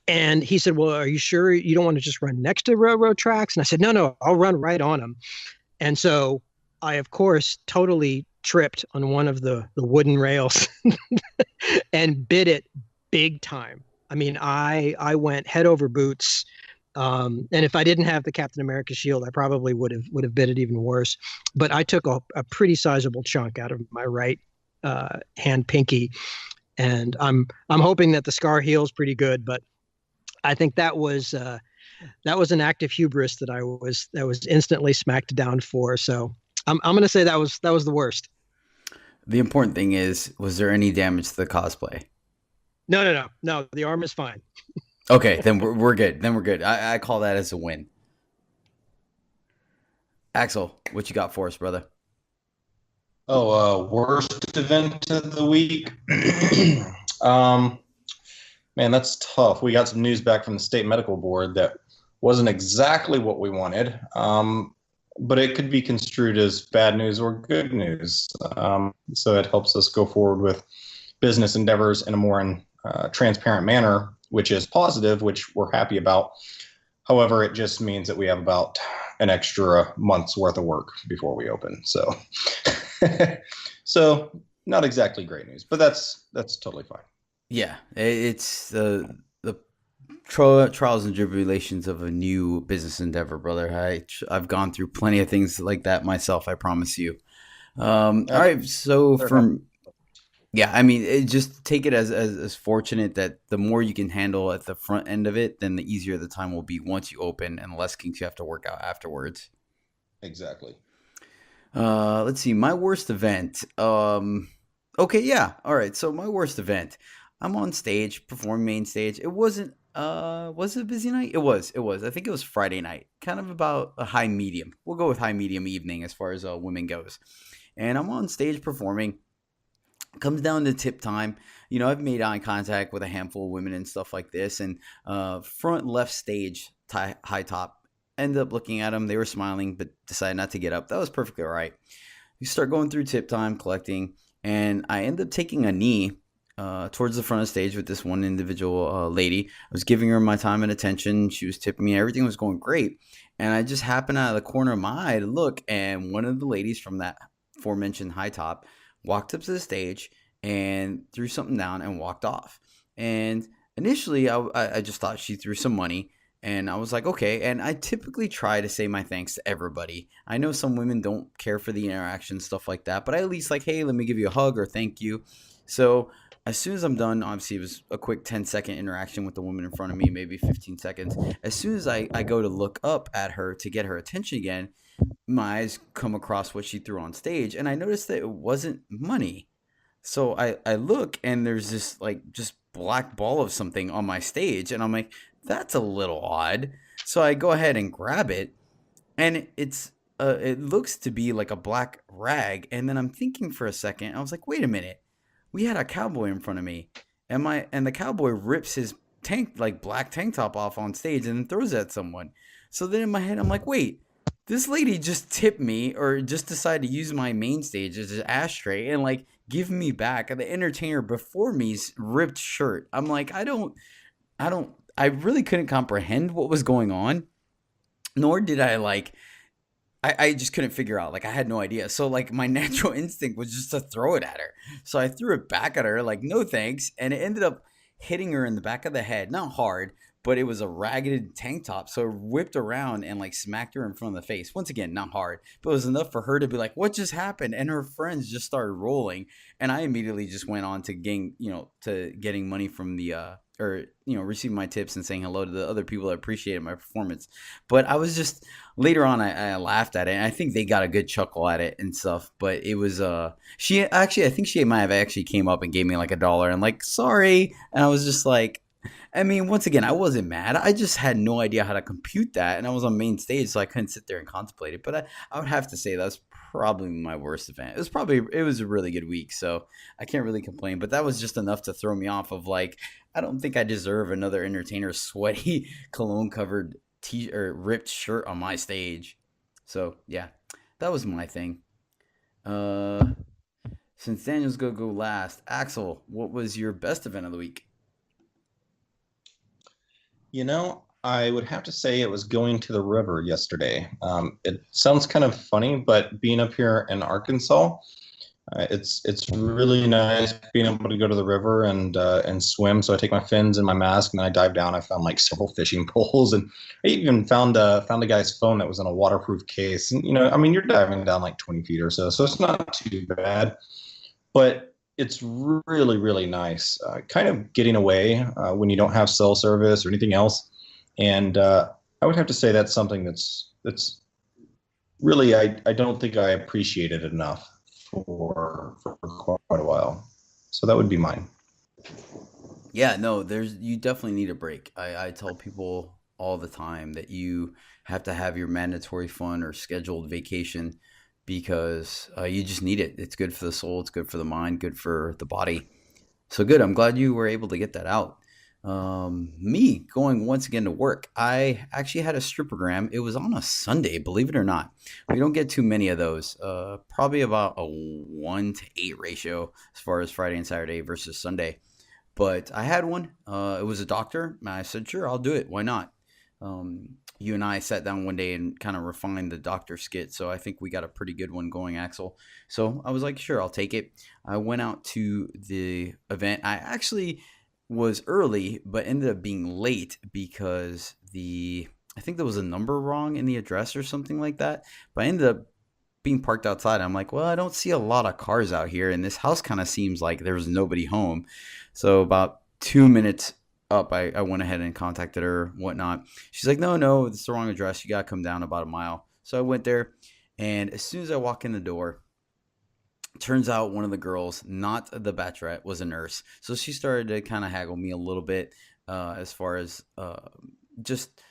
And he said, well, are you sure you don't want to just run next to railroad tracks? And I said, no, I'll run right on them. And so I, of course, totally tripped on one of the wooden rails and bit it big time. I mean, I went head over boots. And if I didn't have the Captain America shield, I probably would have bit it even worse. But I took a pretty sizable chunk out of my right hand pinky. And I'm hoping that the scar heals pretty good. But I think that was an act of hubris that I was instantly smacked down for. So I'm going to say that was the worst. The important thing is, was there any damage to the cosplay? No. The arm is fine. Okay, then we're good. I call that as a win. Axel, what you got for us, brother? Worst event of the week. Man, that's tough. We got some news back from the state medical board that wasn't exactly what we wanted, but it could be construed as bad news or good news. So it helps us go forward with business endeavors in a more transparent manner, which is positive, which we're happy about. However, it just means that we have about an extra month's worth of work before we open. So, so not exactly great news, but that's totally fine. Yeah, it's the trials and tribulations of a new business endeavor, brother. I've gone through plenty of things like that myself, I promise you. All right, so I mean, just take it as fortunate that the more you can handle at the front end of it, then the easier the time will be once you open and the less kinks you have to work out afterwards. Exactly. Let's see. My worst event. Okay, yeah. All right. So my worst event. I'm on stage, performing main stage. It wasn't. Was it a busy night? It was. It was. I think it was Friday night. Kind of about a high medium. We'll go with high medium evening as far as women goes. And I'm on stage performing. Comes down to tip time. I've made eye contact with a handful of women and stuff like this, and front left stage, high top. Ended up looking at them. They were smiling, but decided not to get up. That was perfectly all right. You start going through tip time, collecting, and I ended up taking a knee towards the front of the stage with this one individual lady. I was giving her my time and attention. She was tipping me. Everything was going great. And I just happened out of the corner of my eye to look, and one of the ladies from that aforementioned high top walked up to the stage and threw something down and walked off. And initially, I just thought she threw some money. And I was like, okay. And I typically try to say my thanks to everybody. I know some women don't care for the interaction, stuff like that. But I at least like, hey, let me give you a hug or thank you. So as soon as I'm done, obviously it was a quick 10-second interaction with the woman in front of me, maybe 15 seconds. As soon as I go to look up at her to get her attention again, my eyes come across what she threw on stage. And I noticed that it wasn't money. So I look and there's this like just black ball of something on my stage. And I'm like, that's a little odd. So I go ahead and grab it, and it looks to be like a black rag. And then I'm thinking for a second. I was like, wait a minute, we had a cowboy in front of me, and the cowboy rips his black tank top off on stage and then throws it at someone. So then in my head, I'm like, wait. This lady just tipped me or just decided to use my main stage as an ashtray and like give me back the entertainer before me's ripped shirt. I'm like, I really couldn't comprehend what was going on, nor did I just couldn't figure out. Like, I had no idea. So, like, my natural instinct was just to throw it at her. So I threw it back at her, like, no thanks. And it ended up hitting her in the back of the head. Not hard, but it was a ragged tank top. So it whipped around and, like, smacked her in front of the face. Once again, not hard, but it was enough for her to be like, what just happened? And her friends just started rolling. And I immediately just went on to getting money from receiving my tips and saying hello to the other people that appreciated my performance. But I was just later on, I laughed at it, and I think they got a good chuckle at it and stuff. But it was I think she might have actually came up and gave me like $1 and like, sorry. And I was just like, I mean, once again, I wasn't mad. I just had no idea how to compute that, and I was on main stage, so I couldn't sit there and contemplate it. But I would have to say that's probably my worst event. It was a really good week, so I can't really complain. But that was just enough to throw me off of like, I don't think I deserve another entertainer's sweaty cologne covered or ripped shirt on my stage. So yeah, that was my thing. Since Daniel's gonna go last, Axel, what was your best event of the week? I would have to say it was going to the river yesterday. It sounds kind of funny, but being up here in Arkansas, it's really nice being able to go to the river and swim. So I take my fins and my mask, and then I dive down. I found like several fishing poles, and I even found a guy's phone that was in a waterproof case. And I mean, you're diving down like 20 feet or so it's not too bad. But it's really, really nice, kind of getting away when you don't have cell service or anything else. And I would have to say that's something that's really, I don't think I appreciated enough for quite a while. So that would be mine. Yeah, no, you definitely need a break. I tell people all the time that you have to have your mandatory fun or scheduled vacation because you just need it. It's good for the soul, it's good for the mind, good for the body. So good. I'm glad you were able to get that out. Me going once again to work. I actually had a strippergram. It was on a Sunday, believe it or not. We don't get too many of those. Probably about a 1-to-8 ratio as far as Friday and Saturday versus Sunday. But I had one. It was a doctor. And I said, sure, I'll do it. Why not? You and I sat down one day and kind of refined the doctor skit. So I think we got a pretty good one going, Axel. So I was like, sure, I'll take it. I went out to the event. I actually was early, but ended up being late because I think there was a number wrong in the address or something like that. But I ended up being parked outside. I'm like, well, I don't see a lot of cars out here, and this house kind of seems like there was nobody home. So about 2 minutes up, I went ahead and contacted her, whatnot. She's like, no, it's the wrong address. You got to come down about a mile. So I went there, And as soon as I walk in the door, turns out one of the girls, not the bachelorette, was a nurse. So she started to kind of haggle me a little bit as far as just,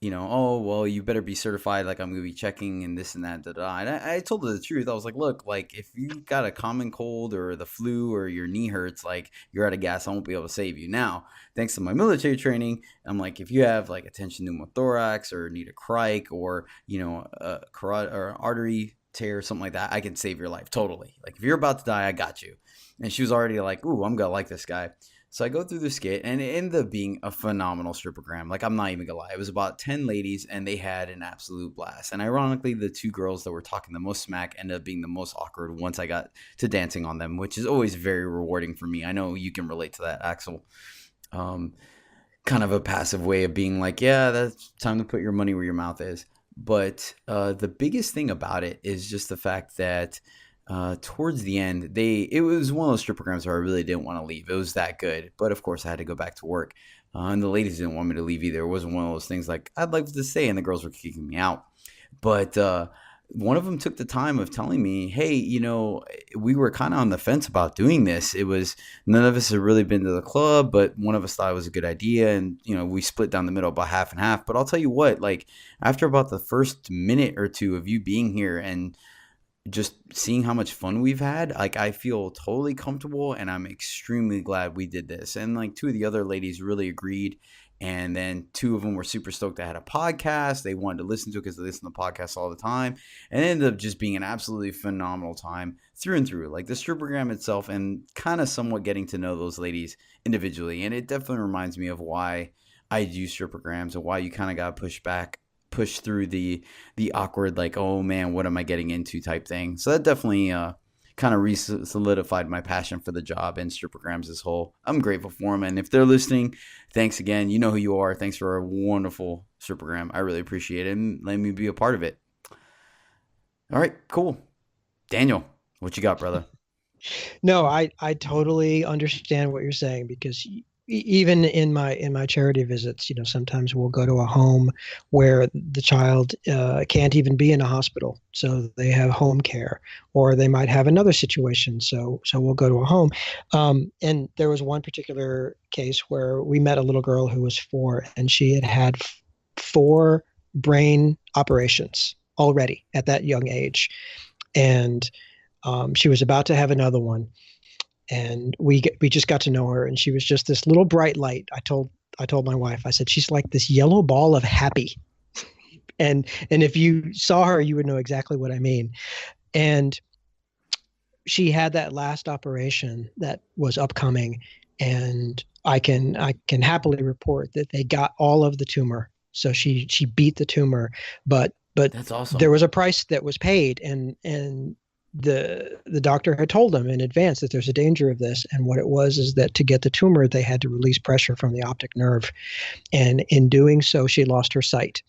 oh, well, you better be certified. Like, I'm going to be checking and this and that. Da, da. And I told her the truth. I was like, look, like, if you got a common cold or the flu or your knee hurts, like, you're out of gas, I won't be able to save you. Now, thanks to my military training, I'm like, if you have, like, a tension pneumothorax or need a crike or, a carotid or artery tear or something like that, I can save your life totally. Like, if you're about to die, I got you. And she was already like, ooh, I'm going to like this guy. So I go through the skit, and it ended up being a phenomenal strippogram. Like, I'm not even gonna lie. It was about 10 ladies, and they had an absolute blast. And ironically, the two girls that were talking the most smack ended up being the most awkward once I got to dancing on them, which is always very rewarding for me. I know you can relate to that, Axel. Kind of a passive way of being like, yeah, that's time to put your money where your mouth is. But the biggest thing about it is just the fact that towards the end, it was one of those strip programs where I really didn't want to leave. It was that good. But of course, I had to go back to work. And the ladies didn't want me to leave either. It wasn't one of those things like, I'd like to stay, and the girls were kicking me out. But one of them took the time of telling me, hey, we were kind of on the fence about doing this. It was, none of us had really been to the club, but one of us thought it was a good idea. And, we split down the middle about half and half. But I'll tell you what, like, after about the first minute or two of you being here and just seeing how much fun we've had, like, I feel totally comfortable, and I'm extremely glad we did this. And like, two of the other ladies really agreed. And then two of them were super stoked I had a podcast. They wanted to listen to it because they listen to podcasts all the time. And it ended up just being an absolutely phenomenal time through and through. Like, the strip program itself, and kind of somewhat getting to know those ladies individually. And it definitely reminds me of why I do strip programs, and why you kind of got to push through the awkward, like, oh man, what am I getting into type thing. So that definitely kind of solidified my passion for the job and strip programs as whole. I'm grateful for them, and if they're listening, thanks again. You know who you are. Thanks for a wonderful strip program. I really appreciate it, and let me be a part of it. All right, cool. Daniel, what you got, brother? No, I totally understand what you're saying, because even in my charity visits, sometimes we'll go to a home where the child can't even be in a hospital, so they have home care, or they might have another situation, so we'll go to a home. And there was one particular case where we met a little girl who was 4, and she had 4 brain operations already at that young age, and she was about to have another one. And we just got to know her, and she was just this little bright light. I told my wife, I said, she's like this yellow ball of happy. And if you saw her, you would know exactly what I mean. And she had that last operation that was upcoming, and I can happily report that they got all of the tumor. So she beat the tumor, but That's awesome. There was a price that was paid, and the doctor had told them in advance that there's a danger of this. And what it was is that to get the tumor, they had to release pressure from the optic nerve. And in doing so, she lost her sight.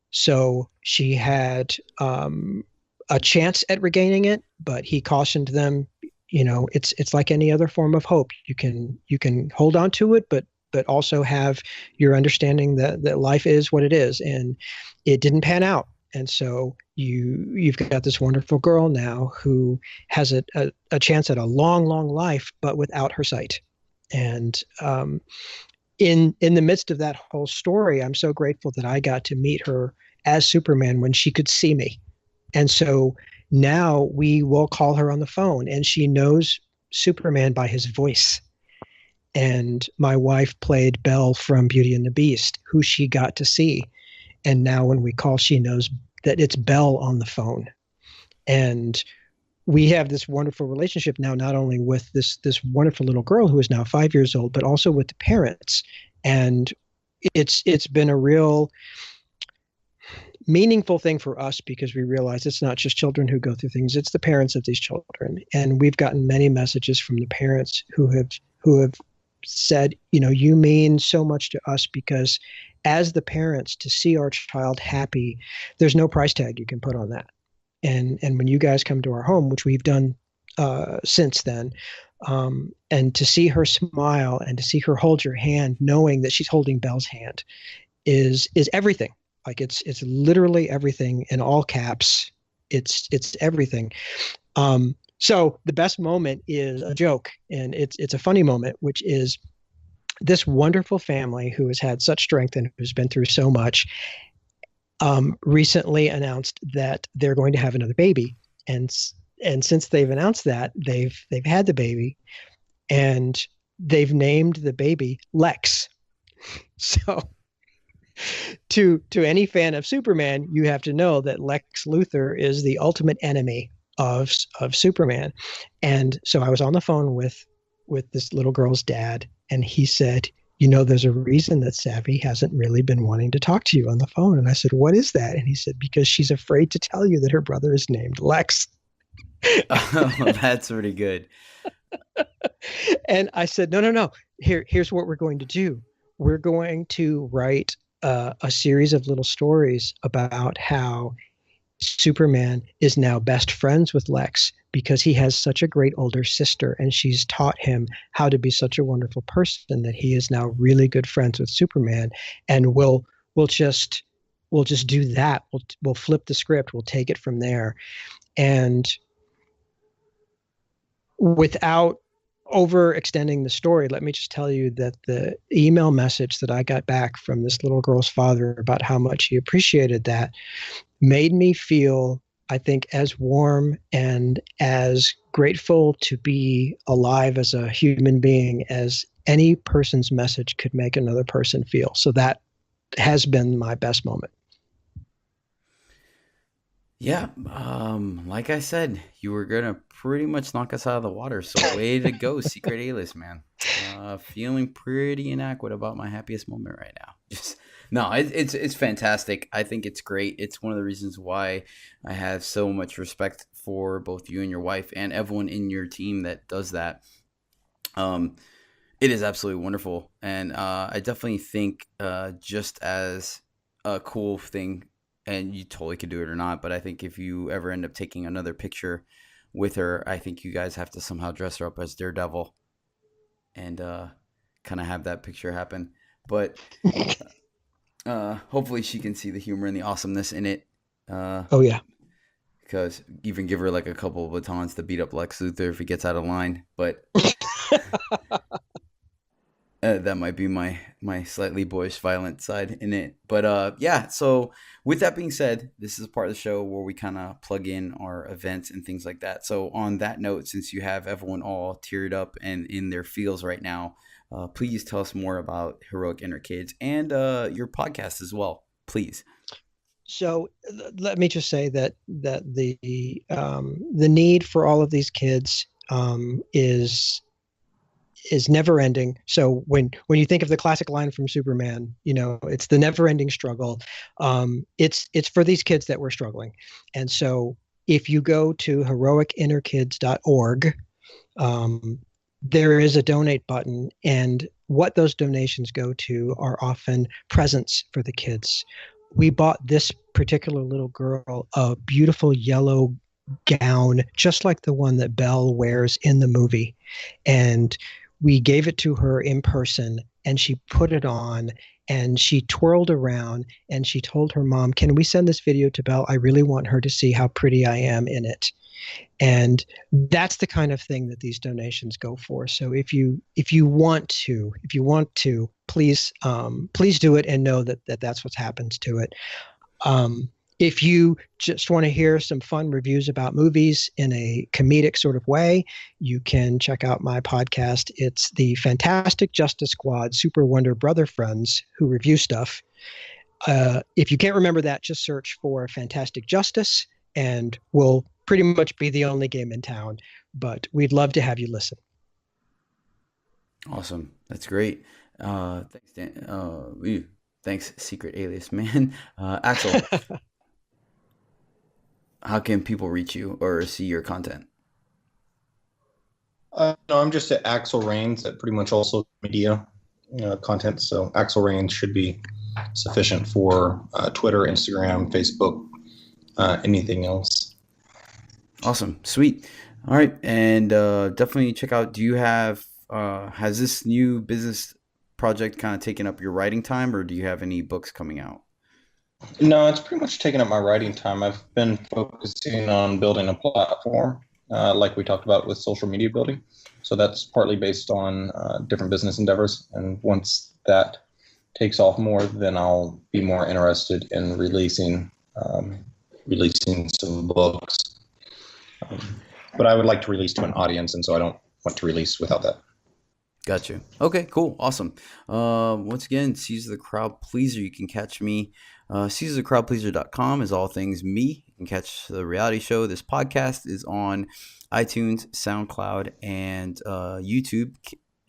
So she had a chance at regaining it, but he cautioned them, it's like any other form of hope. You can hold on to it, but also have your understanding that life is what it is. And it didn't pan out. And so you've got this wonderful girl now who has a chance at a long, long life, but without her sight. And in the midst of that whole story, I'm so grateful that I got to meet her as Superman when she could see me. And so now we will call her on the phone, and she knows Superman by his voice. And my wife played Belle from Beauty and the Beast, who she got to see. And now when we call, she knows that it's Belle on the phone. And we have this wonderful relationship now, not only with this wonderful little girl who is now 5 years old, but also with the parents. And it's been a real meaningful thing for us, because we realize it's not just children who go through things, it's the parents of these children. And we've gotten many messages from the parents who have said, you mean so much to us, because as the parents, to see our child happy, there's no price tag you can put on that. And when you guys come to our home, which we've done since then, and to see her smile and to see her hold your hand, knowing that she's holding Belle's hand, is everything. Like it's literally everything in all caps. It's everything. So the best moment is a joke, and it's a funny moment, which is this wonderful family who has had such strength and who's been through so much, recently announced that they're going to have another baby, and and since they've announced that, they've had the baby, and they've named the baby Lex. So to any fan of Superman, you have to know that Lex Luthor is the ultimate enemy of Superman. And so I was on the phone with this little girl's dad, and he said, you know, there's a reason that Savvy hasn't really been wanting to talk to you on the phone. And I said, what is that? And he said, because she's afraid to tell you that her brother is named Lex. Oh, that's pretty good. And I said, no. Here's what we're going to do. We're going to write a series of little stories about how Superman is now best friends with Lex because he has such a great older sister, and she's taught him how to be such a wonderful person that he is now really good friends with Superman. And we'll just do that. We'll flip the script. We'll take it from there. And without overextending the story, let me just tell you that the email message that I got back from this little girl's father about how much he appreciated that made me feel, I think, as warm and as grateful to be alive as a human being as any person's message could make another person feel. So that has been my best moment. Yeah, like I said, you were gonna pretty much knock us out of the water. So way to go, Secret Alias, man. Feeling pretty inadequate about my happiest moment right now. Just no, it's fantastic. I think it's great. It's one of the reasons why I have so much respect for both you and your wife and everyone in your team that does that. It is absolutely wonderful, and I definitely think just as a cool thing. And you totally could do it or not, but I think if you ever end up taking another picture with her, I think you guys have to somehow dress her up as Daredevil and kind of have that picture happen. But hopefully she can see the humor and the awesomeness in it. Oh, yeah. Because even give her like a couple of batons to beat up Lex Luthor if he gets out of line. But that might be my slightly boyish, violent side in it. But yeah, so with that being said, this is a part of the show where we kind of plug in our events and things like that. So on that note, since you have everyone all teared up and in their feels right now, please tell us more about Heroic Inner Kids and your podcast as well, please. So let me just say that the need for all of these kids is never ending. So when you think of the classic line from Superman, you know, it's the never ending struggle. It's for these kids that we're struggling. And so if you go to heroicinnerkids.org, there is a donate button, and what those donations go to are often presents for the kids. We bought this particular little girl a beautiful yellow gown, just like the one that Belle wears in the movie. And we gave it to her in person, and she put it on, and she twirled around, and she told her mom, can we send this video to Belle? I really want her to see how pretty I am in it. And that's the kind of thing that these donations go for. So if you want to, please do it, and know that that's what's happened to it. If you just want to hear some fun reviews about movies in a comedic sort of way, you can check out my podcast. It's the Fantastic Justice Squad Super Wonder Brother Friends who review stuff. If you can't remember that, just search for Fantastic Justice, and we'll pretty much be the only game in town. But we'd love to have you listen. Awesome. That's great. Thanks, Dan. Thanks, Secret Alias, man. Axel. How can people reach you or see your content? No, I'm just at Axel Rains at pretty much all social media content. So Axel Rains should be sufficient for Twitter, Instagram, Facebook, anything else. Awesome. Sweet. All right. And definitely check out, do you have, has this new business project kind of taken up your writing time, or do you have any books coming out? No, it's pretty much taken up my writing time. I've been focusing on building a platform, like we talked about with social media building. So that's partly based on different business endeavors. And once that takes off more, then I'll be more interested in releasing some books. But I would like to release to an audience, and so I don't want to release without that. Got you. Okay, cool. Awesome. Once again, Caesar the Crowd Pleaser. You can catch me. CaesarTheCrowdPleaser.com is all things me. You can catch the reality show. This podcast is on iTunes, SoundCloud, and YouTube.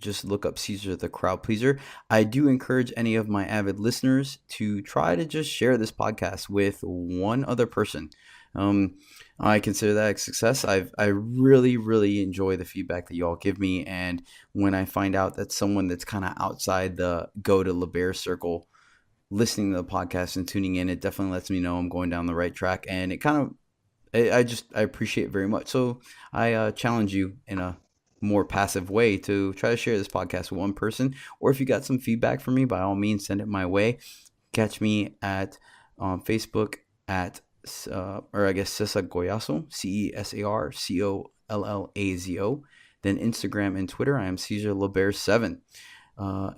Just look up Caesar the Crowd Pleaser. I do encourage any of my avid listeners to try to just share this podcast with one other person. I consider that a success. I really, really enjoy the feedback that you all give me. And when I find out that someone that's kind of outside the go to LeBear circle listening to the podcast and tuning in, it definitely lets me know I'm going down the right track. And it kind of, I appreciate it very much. So I challenge you in a more passive way to try to share this podcast with one person. Or if you got some feedback from me, by all means, send it my way. Catch me at Facebook at or I guess Cesar Goyazo, CesarCollazo. Then Instagram and Twitter, I am Caesar LeBear7.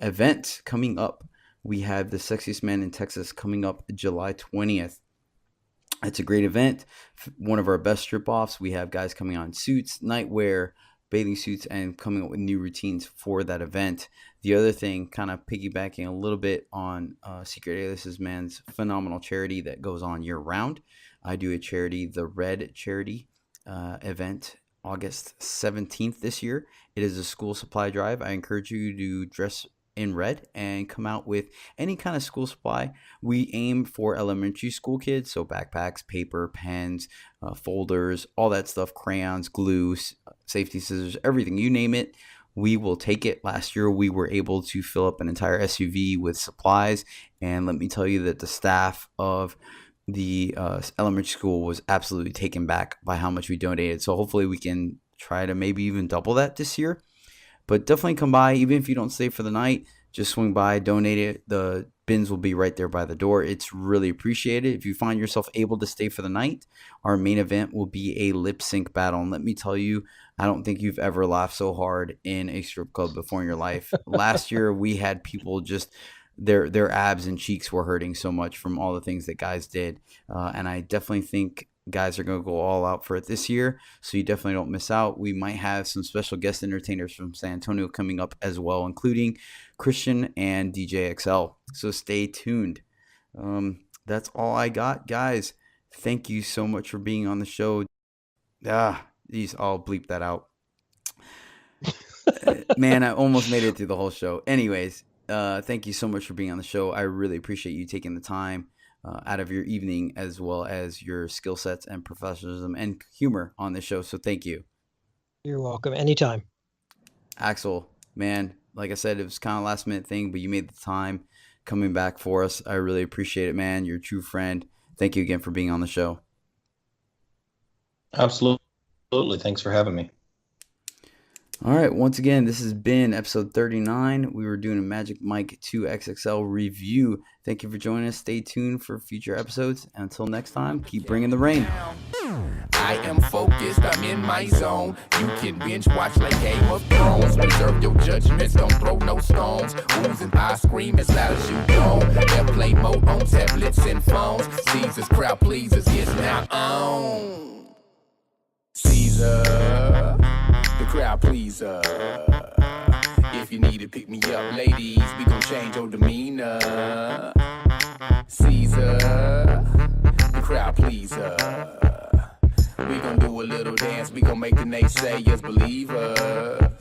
Event coming up. We have the Sexiest Man in Texas coming up July 20th. It's a great event. One of our best strip-offs. We have guys coming on suits, nightwear, bathing suits, and coming up with new routines for that event. The other thing, kind of piggybacking a little bit on Secret Alias Man's phenomenal charity that goes on year-round. I do a charity, the Red Charity event, August 17th this year. It is a school supply drive. I encourage you to dress in red and come out with any kind of school supply. We aim for elementary school kids, so backpacks, paper, pens, folders, all that stuff, crayons, glue, safety scissors, everything, you name it. We will take it. Last year, we were able to fill up an entire SUV with supplies. And let me tell you that the staff of the elementary school was absolutely taken back by how much we donated. So hopefully we can try to maybe even double that this year. But definitely come by. Even if you don't stay for the night, just swing by, donate it. The bins will be right there by the door. It's really appreciated. If you find yourself able to stay for the night, our main event will be a lip sync battle. And let me tell you, I don't think you've ever laughed so hard in a strip club before in your life. Last year, we had people just their abs and cheeks were hurting so much from all the things that guys did. And I definitely think guys are going to go all out for it this year. So you definitely don't miss out. We might have some special guest entertainers from San Antonio coming up as well, including Christian and DJ XL. So stay tuned. That's all I got, guys. Thank you so much for being on the show. I'll bleep that out. Man, I almost made it through the whole show. Anyways, thank you so much for being on the show. I really appreciate you taking the time out of your evening, as well as your skill sets and professionalism and humor on the show. So thank you. You're welcome. Anytime. Axel, man, like I said, it was kind of a last minute thing, but you made the time coming back for us. I really appreciate it, man. You're a true friend. Thank you again for being on the show. Absolutely. Thanks for having me. All right. Once again, this has been episode 39. We were doing a Magic Mike XXL review. Thank you for joining us. Stay tuned for future episodes. And until next time, keep bringing the rain. I am focused, I'm in my zone. You can binge watch like Game of Thrones. Reserve your judgments, don't throw no stones. Oohs and I scream as loud as you don't. Airplane mode on tablets and phones. Caesar's Crowd Pleasers is now on. Caesar, the Crowd Pleaser. If you need to pick me up, ladies, we gon' change your demeanor. Caesar, the Crowd Pleaser. We gon' do a little dance, we gon' make the naysayers believe us.